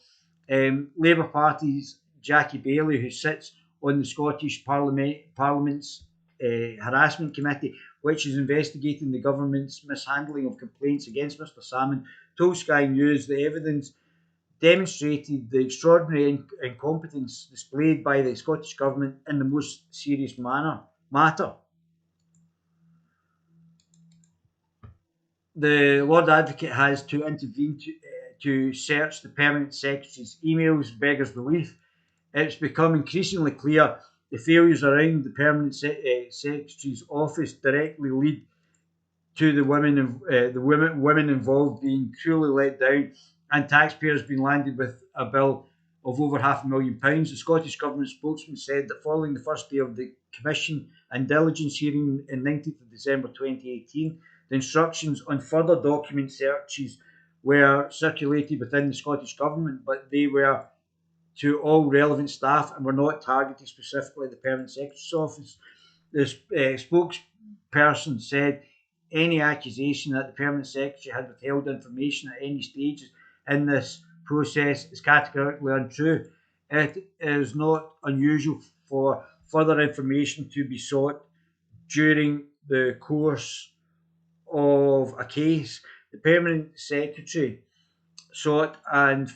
Labour Party's Jackie Baillie, who sits on the Scottish Parliament's Harassment Committee, which is investigating the government's mishandling of complaints against Mr. Salmond, told Sky News the evidence demonstrated the extraordinary incompetence displayed by the Scottish Government in the most serious matter. The Lord Advocate has to intervene to search the Permanent Secretary's emails, beggars belief. It's become increasingly clear the failures around the Permanent Secretary's office directly lead to the women involved being cruelly let down and taxpayers being landed with a bill of over £500,000. The Scottish Government spokesman said that following the first day of the Commission and Diligence hearing in 19th of December 2018, the instructions on further document searches were circulated within the Scottish Government, but they were to all relevant staff and were not targeted specifically at the Permanent Secretary's office. The spokesperson said any accusation that the Permanent Secretary had withheld information at any stages in this process is categorically untrue. It is not unusual for further information to be sought during the course of a case. The Permanent Secretary sought and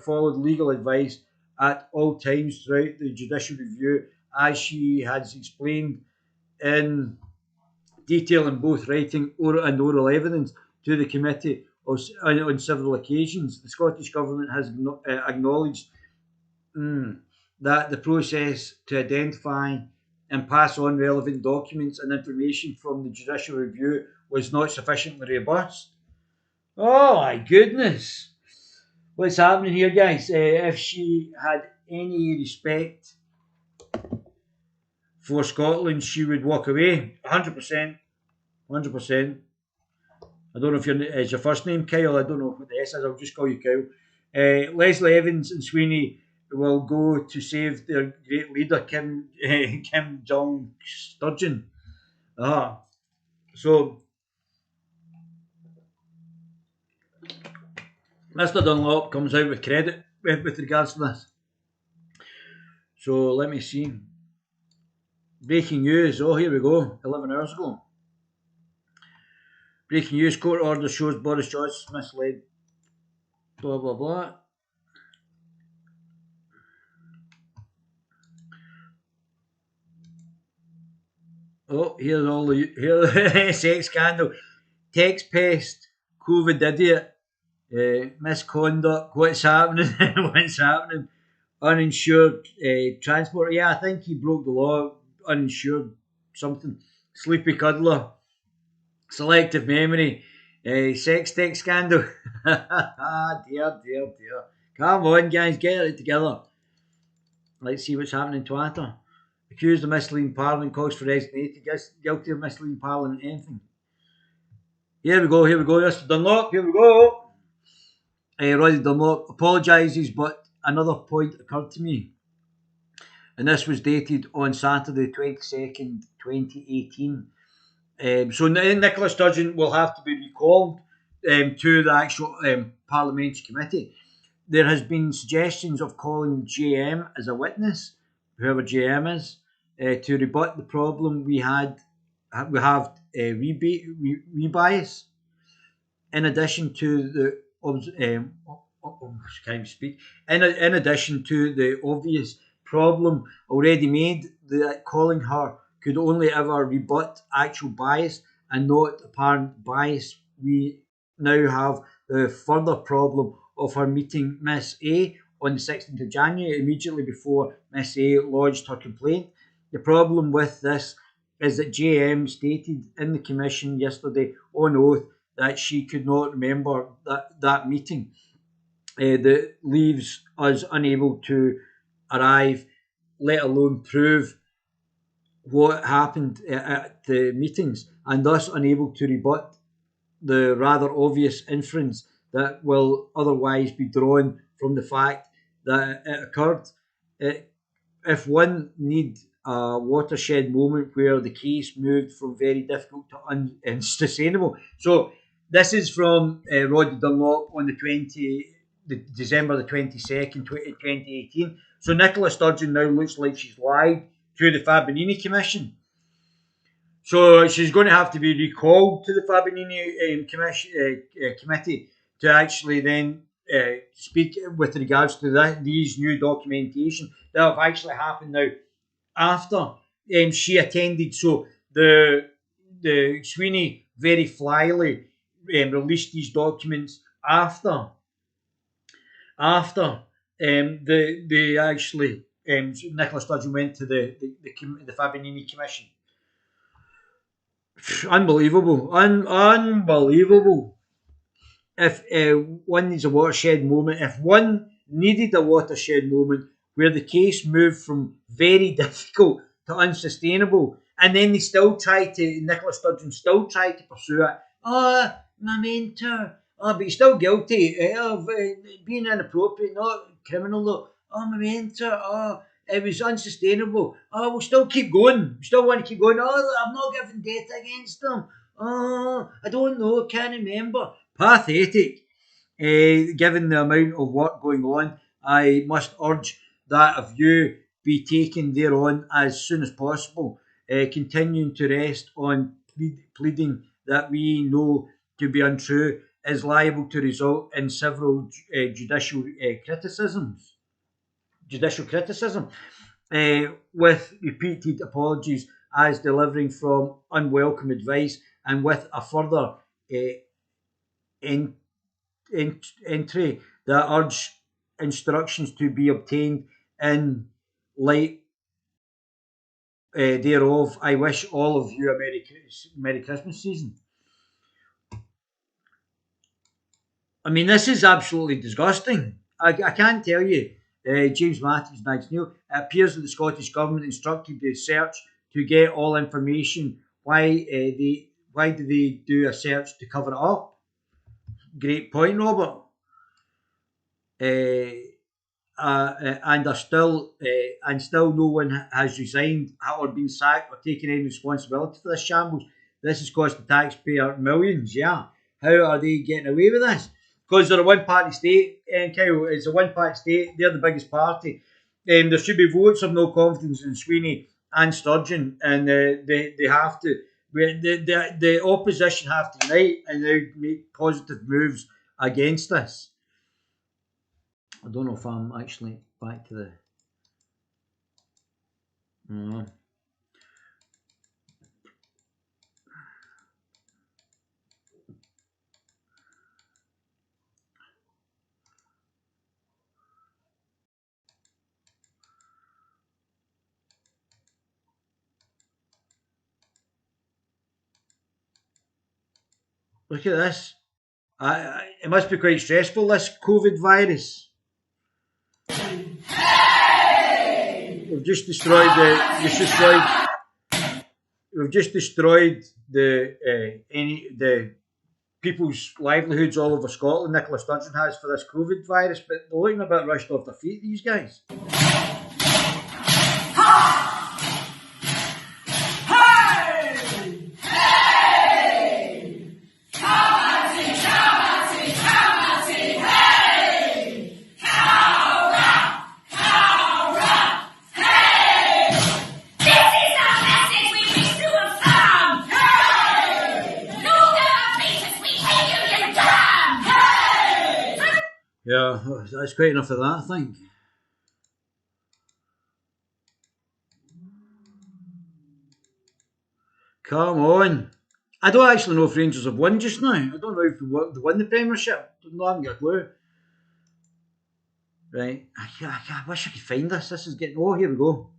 followed legal advice at all times throughout the judicial review, as she has explained in detail in both writing and oral evidence to the committee on several occasions. The Scottish Government has acknowledged that the process to identify and pass on relevant documents and information from the judicial review was not sufficiently robust. Oh my goodness! What's happening here, guys? If she had any respect for Scotland, she would walk away. 100%. 100%. I don't know if is your first name Kyle. I don't know what the S is. I'll just call you Kyle. Leslie Evans and Sweeney will go to save their great leader, Kim Jong Sturgeon. So, Mr. Dunlop comes out with credit with regards to this. So, let me see. Breaking news. Oh, here we go. 11 hours ago. Breaking news. Court order shows Boris Johnson misled. Blah, blah, blah. Oh, here's all the sex scandal. Text pest. COVID idiot. Misconduct. What's happening? What's happening? Uninsured transport. Yeah, I think he broke the law. Uninsured something. Sleepy cuddler. Selective memory. Sex text scandal. Dear. Come on, guys, get it together. Let's see what's happening in Twitter. Accused of misleading Parliament, calls for resignation. Guilty of misleading Parliament, anything. Here we go, Mr. Dunlop, here we go. Roddy Dunlop apologises, but another point occurred to me. And this was dated on Saturday, 22nd, 2018. So Nicola Sturgeon will have to be recalled to the actual parliamentary committee. There has been suggestions of calling JM as a witness, whoever JM is, to rebut the problem we have rebias. In addition to the In addition to the obvious problem already made, that calling her could only ever rebut actual bias and not apparent bias. We now have the further problem of her meeting Miss A on the 16th of January, immediately before Miss A lodged her complaint. The problem with this is that JM stated in the Commission yesterday on oath that she could not remember that meeting. That leaves us unable to arrive, let alone prove what happened at the meetings, and thus unable to rebut the rather obvious inference that will otherwise be drawn from the fact that it occurred. If one need a watershed moment where the case moved from very difficult to unsustainable. So this is from Roddy Dunlop on December the 22nd, 2018. So Nicola Sturgeon now looks like she's lied to the Fabinini Commission. So she's going to have to be recalled to the Fabinini committee to actually then speak with regards to these new documentation that have actually happened now after she attended. So the Sweeney very flyly released these documents after they actually Nicola Sturgeon went to the Fabinini Commission. Unbelievable. Unbelievable. If one needs a watershed moment, if one needed a watershed moment where the case moved from very difficult to unsustainable, and then Nicola Sturgeon still tried to pursue it. Oh, my mentor. Oh, but he's still guilty of being inappropriate, not criminal though. Oh, my mentor. Oh, it was unsustainable. Oh, we'll still keep going. We still want to keep going. Oh, I'm not giving data against them. Oh, I don't know. Can't remember. Pathetic. Given the amount of work going on, I must urge that a view be taken thereon as soon as possible, continuing to rest on pleading that we know to be untrue is liable to result in several judicial criticism, with repeated apologies as delivering from unwelcome advice, and with a further entry that urge instructions to be obtained in light thereof. I wish all of you a Merry Christmas season. I mean, this is absolutely disgusting. I can't tell you. James Matthews, Knights Neil. It appears that the Scottish Government instructed the search to get all information. Why did they do a search to cover it up? Great point, Robert. And still no one has resigned or been sacked or taken any responsibility for this shambles. This has cost the taxpayer millions. Yeah, how are they getting away with this? Because they're a one-party state, and Kyle, it's a one-party state. They're the biggest party. There should be votes of no confidence in Sweeney and Sturgeon, and they have to. The opposition have to unite and now make positive moves against this. I don't know if I'm actually back to the. Look at this. It must be quite stressful, this COVID virus. We've just destroyed the people's livelihoods all over Scotland. Nicola Sturgeon has for this COVID virus, but they're looking a bit rushed off their feet, these guys. Yeah, that's quite enough of that, I think. Come on. I don't actually know if Rangers have won just now. I don't know if they won the Premiership. I haven't got a clue. Right. I wish I could find this. This is getting... Oh, here we go.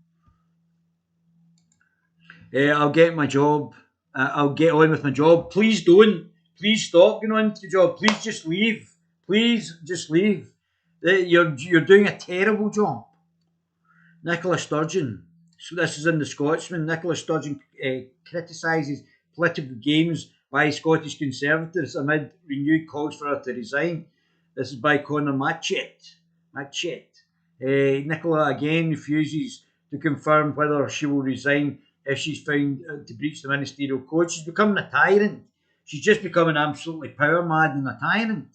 I'll get my job. I'll get on with my job. Please don't. Please stop going on to the job. Please just leave. Please just leave. You're doing a terrible job. Nicola Sturgeon. So this is in the Scotsman. Nicola Sturgeon criticises political games by Scottish Conservatives amid renewed calls for her to resign. This is by Conor Matchett. Nicola again refuses to confirm whether she will resign if she's found to breach the ministerial code. She's becoming a tyrant. She's just becoming absolutely power mad and a tyrant.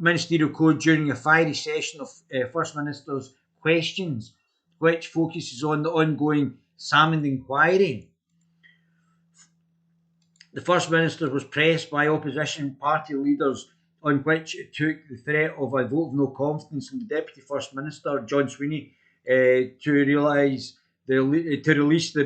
Ministerial code during a fiery session of First Minister's questions, which focuses on the ongoing Salmond inquiry. The First Minister was pressed by opposition party leaders on which it took the threat of a vote of no confidence in the Deputy First Minister, John Sweeney, to release the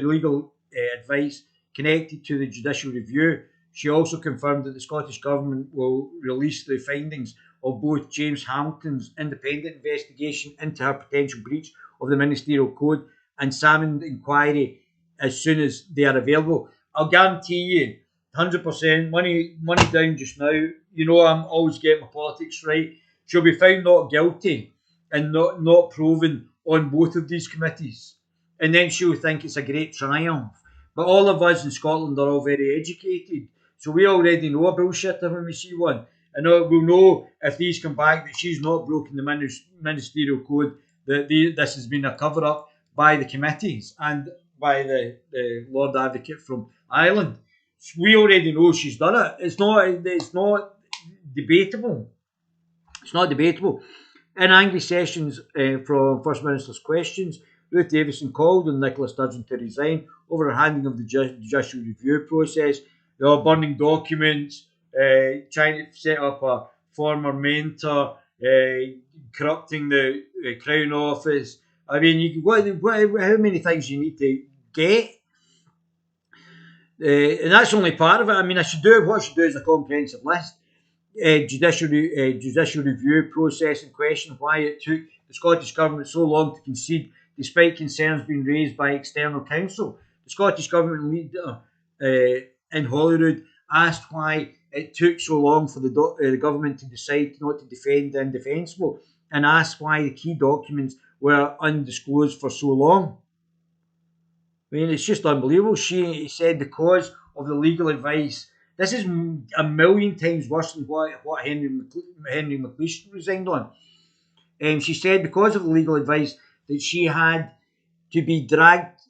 legal advice connected to the judicial review. She also confirmed that the Scottish Government will release the findings of both James Hamilton's independent investigation into her potential breach of the Ministerial Code and Salmond inquiry as soon as they are available. I'll guarantee you, 100%, money down just now. You know I'm always getting my politics right. She'll be found not guilty and not proven on both of these committees. And then she'll think it's a great triumph. But all of us in Scotland are all very educated. So we already know a bullshitter when we see one. And we'll know if these come back that she's not broken the ministerial code, that this has been a cover-up by the committees and by the Lord Advocate from Ireland. We already know she's done it. It's not debatable. It's not debatable. In angry sessions from First Minister's questions, Ruth Davison called on Nicola Sturgeon to resign over her handling of the judicial review process, burning documents, trying to set up a former mentor, corrupting the Crown Office. I mean, how many things you need to get? And that's only part of it. I mean, what I should do is a comprehensive list. Judicial review process in question, why it took the Scottish Government so long to concede despite concerns being raised by external counsel. The Scottish Government leader in Holyrood asked why it took so long for the government to decide not to defend the indefensible, and asked why the key documents were undisclosed for so long. I mean, it's just unbelievable. She said because of the legal advice. This is a million times worse than what Henry McLeish resigned on. She said because of the legal advice that she had to be dragged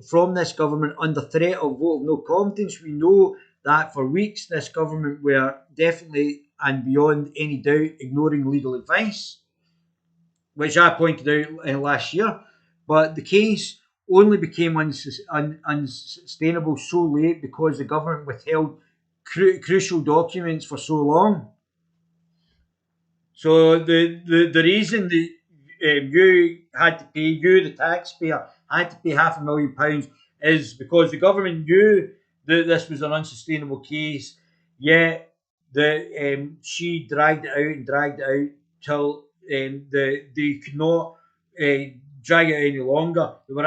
from this government under threat of vote of no confidence. We know that for weeks this government were definitely and beyond any doubt ignoring legal advice, which I pointed out last year. But the case only became unsustainable so late because the government withheld crucial documents for so long. So the reason that you the taxpayer had to pay £500,000 is because the government knew that this was an unsustainable case, yet she dragged it out till they could not drag it any longer. They were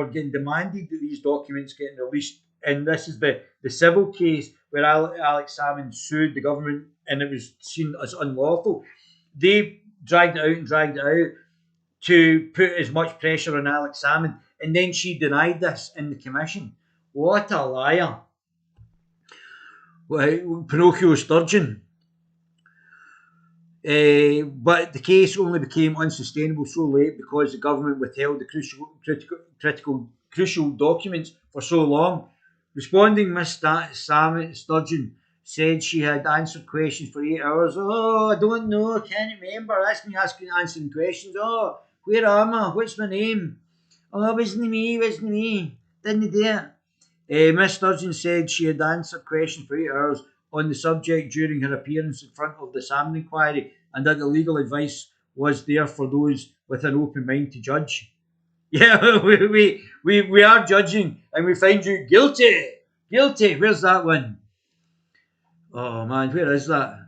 getting demanded that these documents getting released, and this is the civil case where Alex Salmond sued the government and it was seen as unlawful. They dragged it out to put as much pressure on Alex Salmond, and then she denied this in the commission. What a liar. Pinocchio Sturgeon. But the case only became unsustainable so late because the government withheld the crucial documents for so long. Responding, Miss Sturgeon said she had answered questions for 8 hours. Oh, I don't know, I can't remember. That's me answering questions. Oh, where am I? What's my name? Oh, wasn't me. Didn't do it. Miss Sturgeon said she had answered questions for 8 hours on the subject during her appearance in front of the Salmond inquiry, and that the legal advice was there for those with an open mind to judge. Yeah, we are judging, and we find you guilty. Guilty. Where's that one? Oh man, where is that?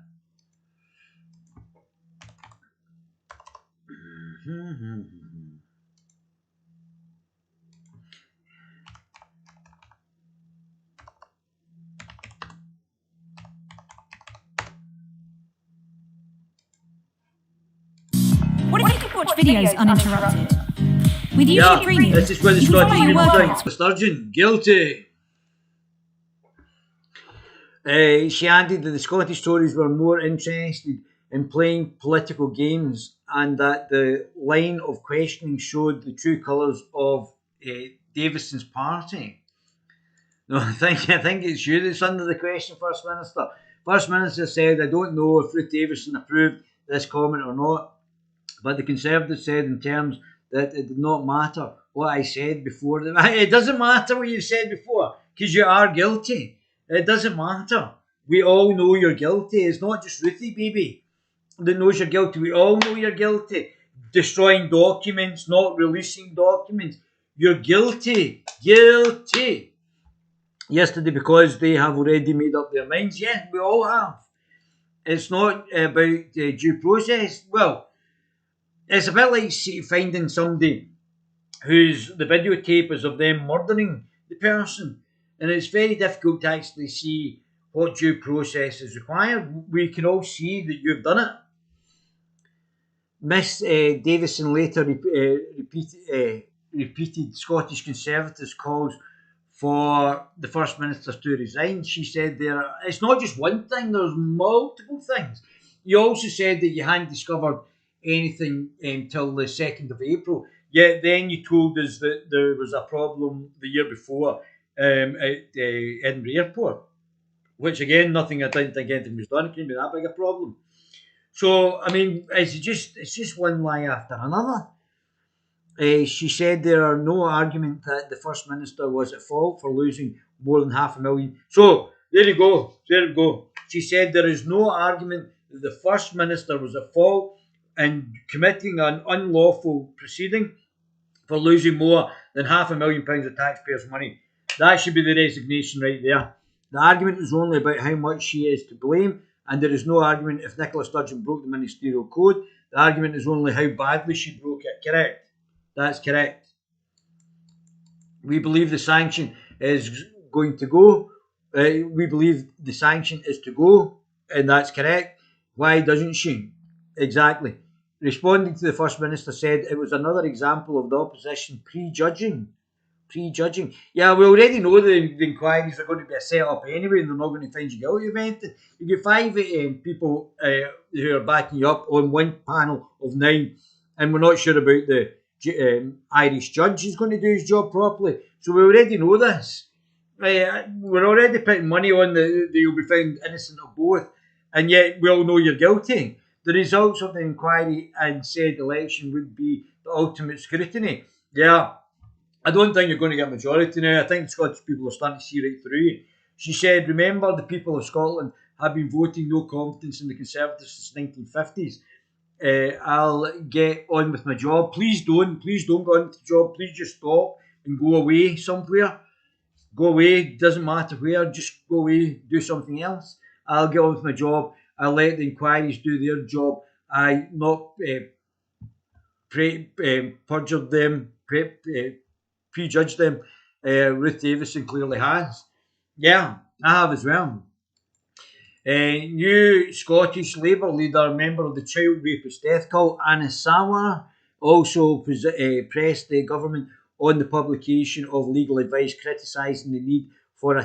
What if you could watch videos uninterrupted? With you Yeah, bring this is where the you follow Scottish your people workouts. think. Sturgeon, guilty. She added that the Scottish Tories were more interested in playing political games and that the line of questioning showed the true colours of Davison's party. No, I think it's you that's under the question, First Minister. First Minister said, I don't know if Ruth Davison approved this comment or not, but the Conservatives said in terms that it did not matter what I said before. It doesn't matter what you've said before because you are guilty. It doesn't matter. We all know you're guilty. It's not just Ruthie, baby, that knows you're guilty. We all know you're guilty. Destroying documents, not releasing documents. You're guilty. Guilty. Yesterday, because they have already made up their minds. Yes, we all have. It's not about due process. Well, it's a bit like finding somebody whose the videotape is of them murdering the person, and it's very difficult to actually see what due process is required. We can all see that you've done it. Miss Davison later repeated Scottish Conservatives' calls for the First Minister to resign. She said it's not just one thing, there's multiple things. You also said that you hadn't discovered anything until the 2nd of April, yet then you told us that there was a problem the year before at Edinburgh Airport, which again, I didn't think anything was done. It couldn't be that big a problem. So, I mean, it's just one lie after another. She said there are no argument that the First Minister was at fault for losing more than $500,000. So, there you go. She said there is no argument that the First Minister was at fault in committing an unlawful proceeding for losing more than £500,000 of taxpayers' money. That should be the resignation right there. The argument is only about how much she is to blame, and there is no argument if Nicola Sturgeon broke the ministerial code. The argument is only how badly she broke it. Correct. That's correct. We believe the sanction is going to go. We believe the sanction is to go, and that's correct. Why doesn't she? Exactly. Responding to the First Minister said it was another example of the opposition prejudging. Yeah, we already know the inquiries are going to be a set-up anyway, and they're not going to find you guilty of anything. You get 5 people who are backing you up on one panel of 9, and we're not sure about the Irish judge who's going to do his job properly. So we already know this. We're already putting money on that you'll be found innocent of both, and yet we all know you're guilty. The results of the inquiry and said election would be the ultimate scrutiny. Yeah, I don't think you're going to get a majority now. I think the Scottish people are starting to see right through you. She said, remember, the people of Scotland have been voting no confidence in the Conservatives since the 1950s. I'll get on with my job. Please don't go on with the job. Please just stop and go away somewhere. Go away, doesn't matter where, just go away, do something else. I'll get on with my job. I'll let the inquiries do their job. I not perjured them, prejudged them. Ruth Davison clearly has. Yeah, I have as well. New Scottish Labour leader, member of the child rapist death cult, Anna Sawar, also pressed the government on the publication of legal advice criticising the need for a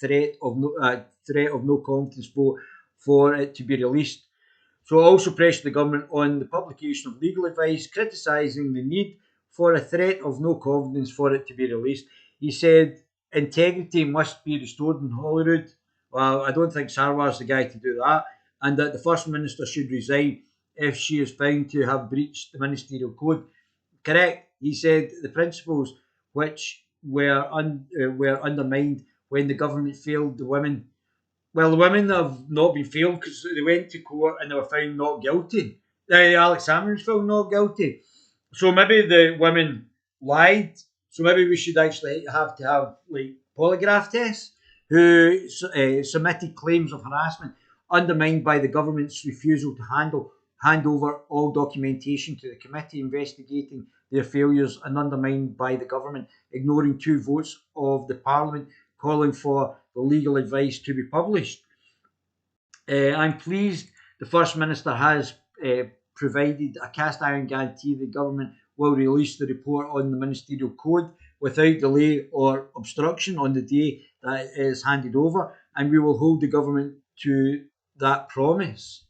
threat of no confidence vote for it to be released. So also pressed the government on the publication of legal advice criticising the need for a threat of no confidence for it to be released. He said integrity must be restored in Holyrood. Well, I don't think Sarwar's the guy to do that, and that the First Minister should resign if she is found to have breached the ministerial code. Correct. He said the principles which were undermined when the government failed the women. Well, the women have not been failed because they went to court and they were found not guilty. Alex Salmond was found not guilty. So maybe the women lied. So maybe we should actually have to have polygraph tests. Who submitted claims of harassment undermined by the government's refusal to hand over all documentation to the committee investigating their failures, and undermined by the government ignoring 2 votes of the Parliament calling for the legal advice to be published. I'm pleased the First Minister has provided a cast iron guarantee the government will release the report on the ministerial code without delay or obstruction on the day that it is handed over, and we will hold the government to that promise.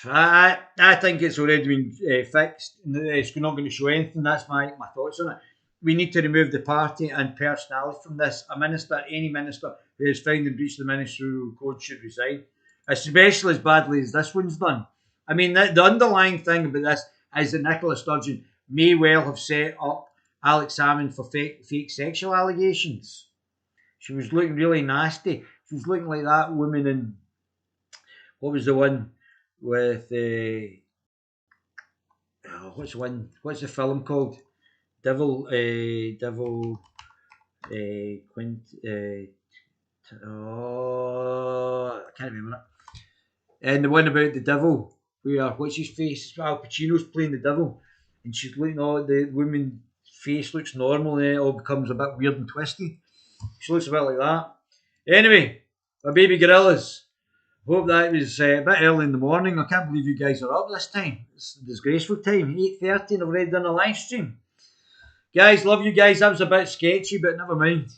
I think it's already been fixed. It's not going to show anything. That's my thoughts on it. We need to remove the party and personality from this. A minister, any minister who is found in breach of the ministerial code should resign, especially as badly as this one's done. I mean, the underlying thing about this is that Nicola Sturgeon may well have set up Alex Salmond for fake sexual allegations. She was looking really nasty. She was looking like that woman in, what was the one with, what's the film called? I can't remember it. And the one about the devil, where, what's his face? Al Pacino's playing the devil, and she's looking, the woman's face looks normal, and it all becomes a bit weird and twisty. She looks a bit like that. Anyway, my baby gorillas. Hope that was a bit early in the morning. I can't believe you guys are up this time. It's a disgraceful time. 8:30 and I've already done a live stream. Guys, love you guys. That was a bit sketchy, but never mind.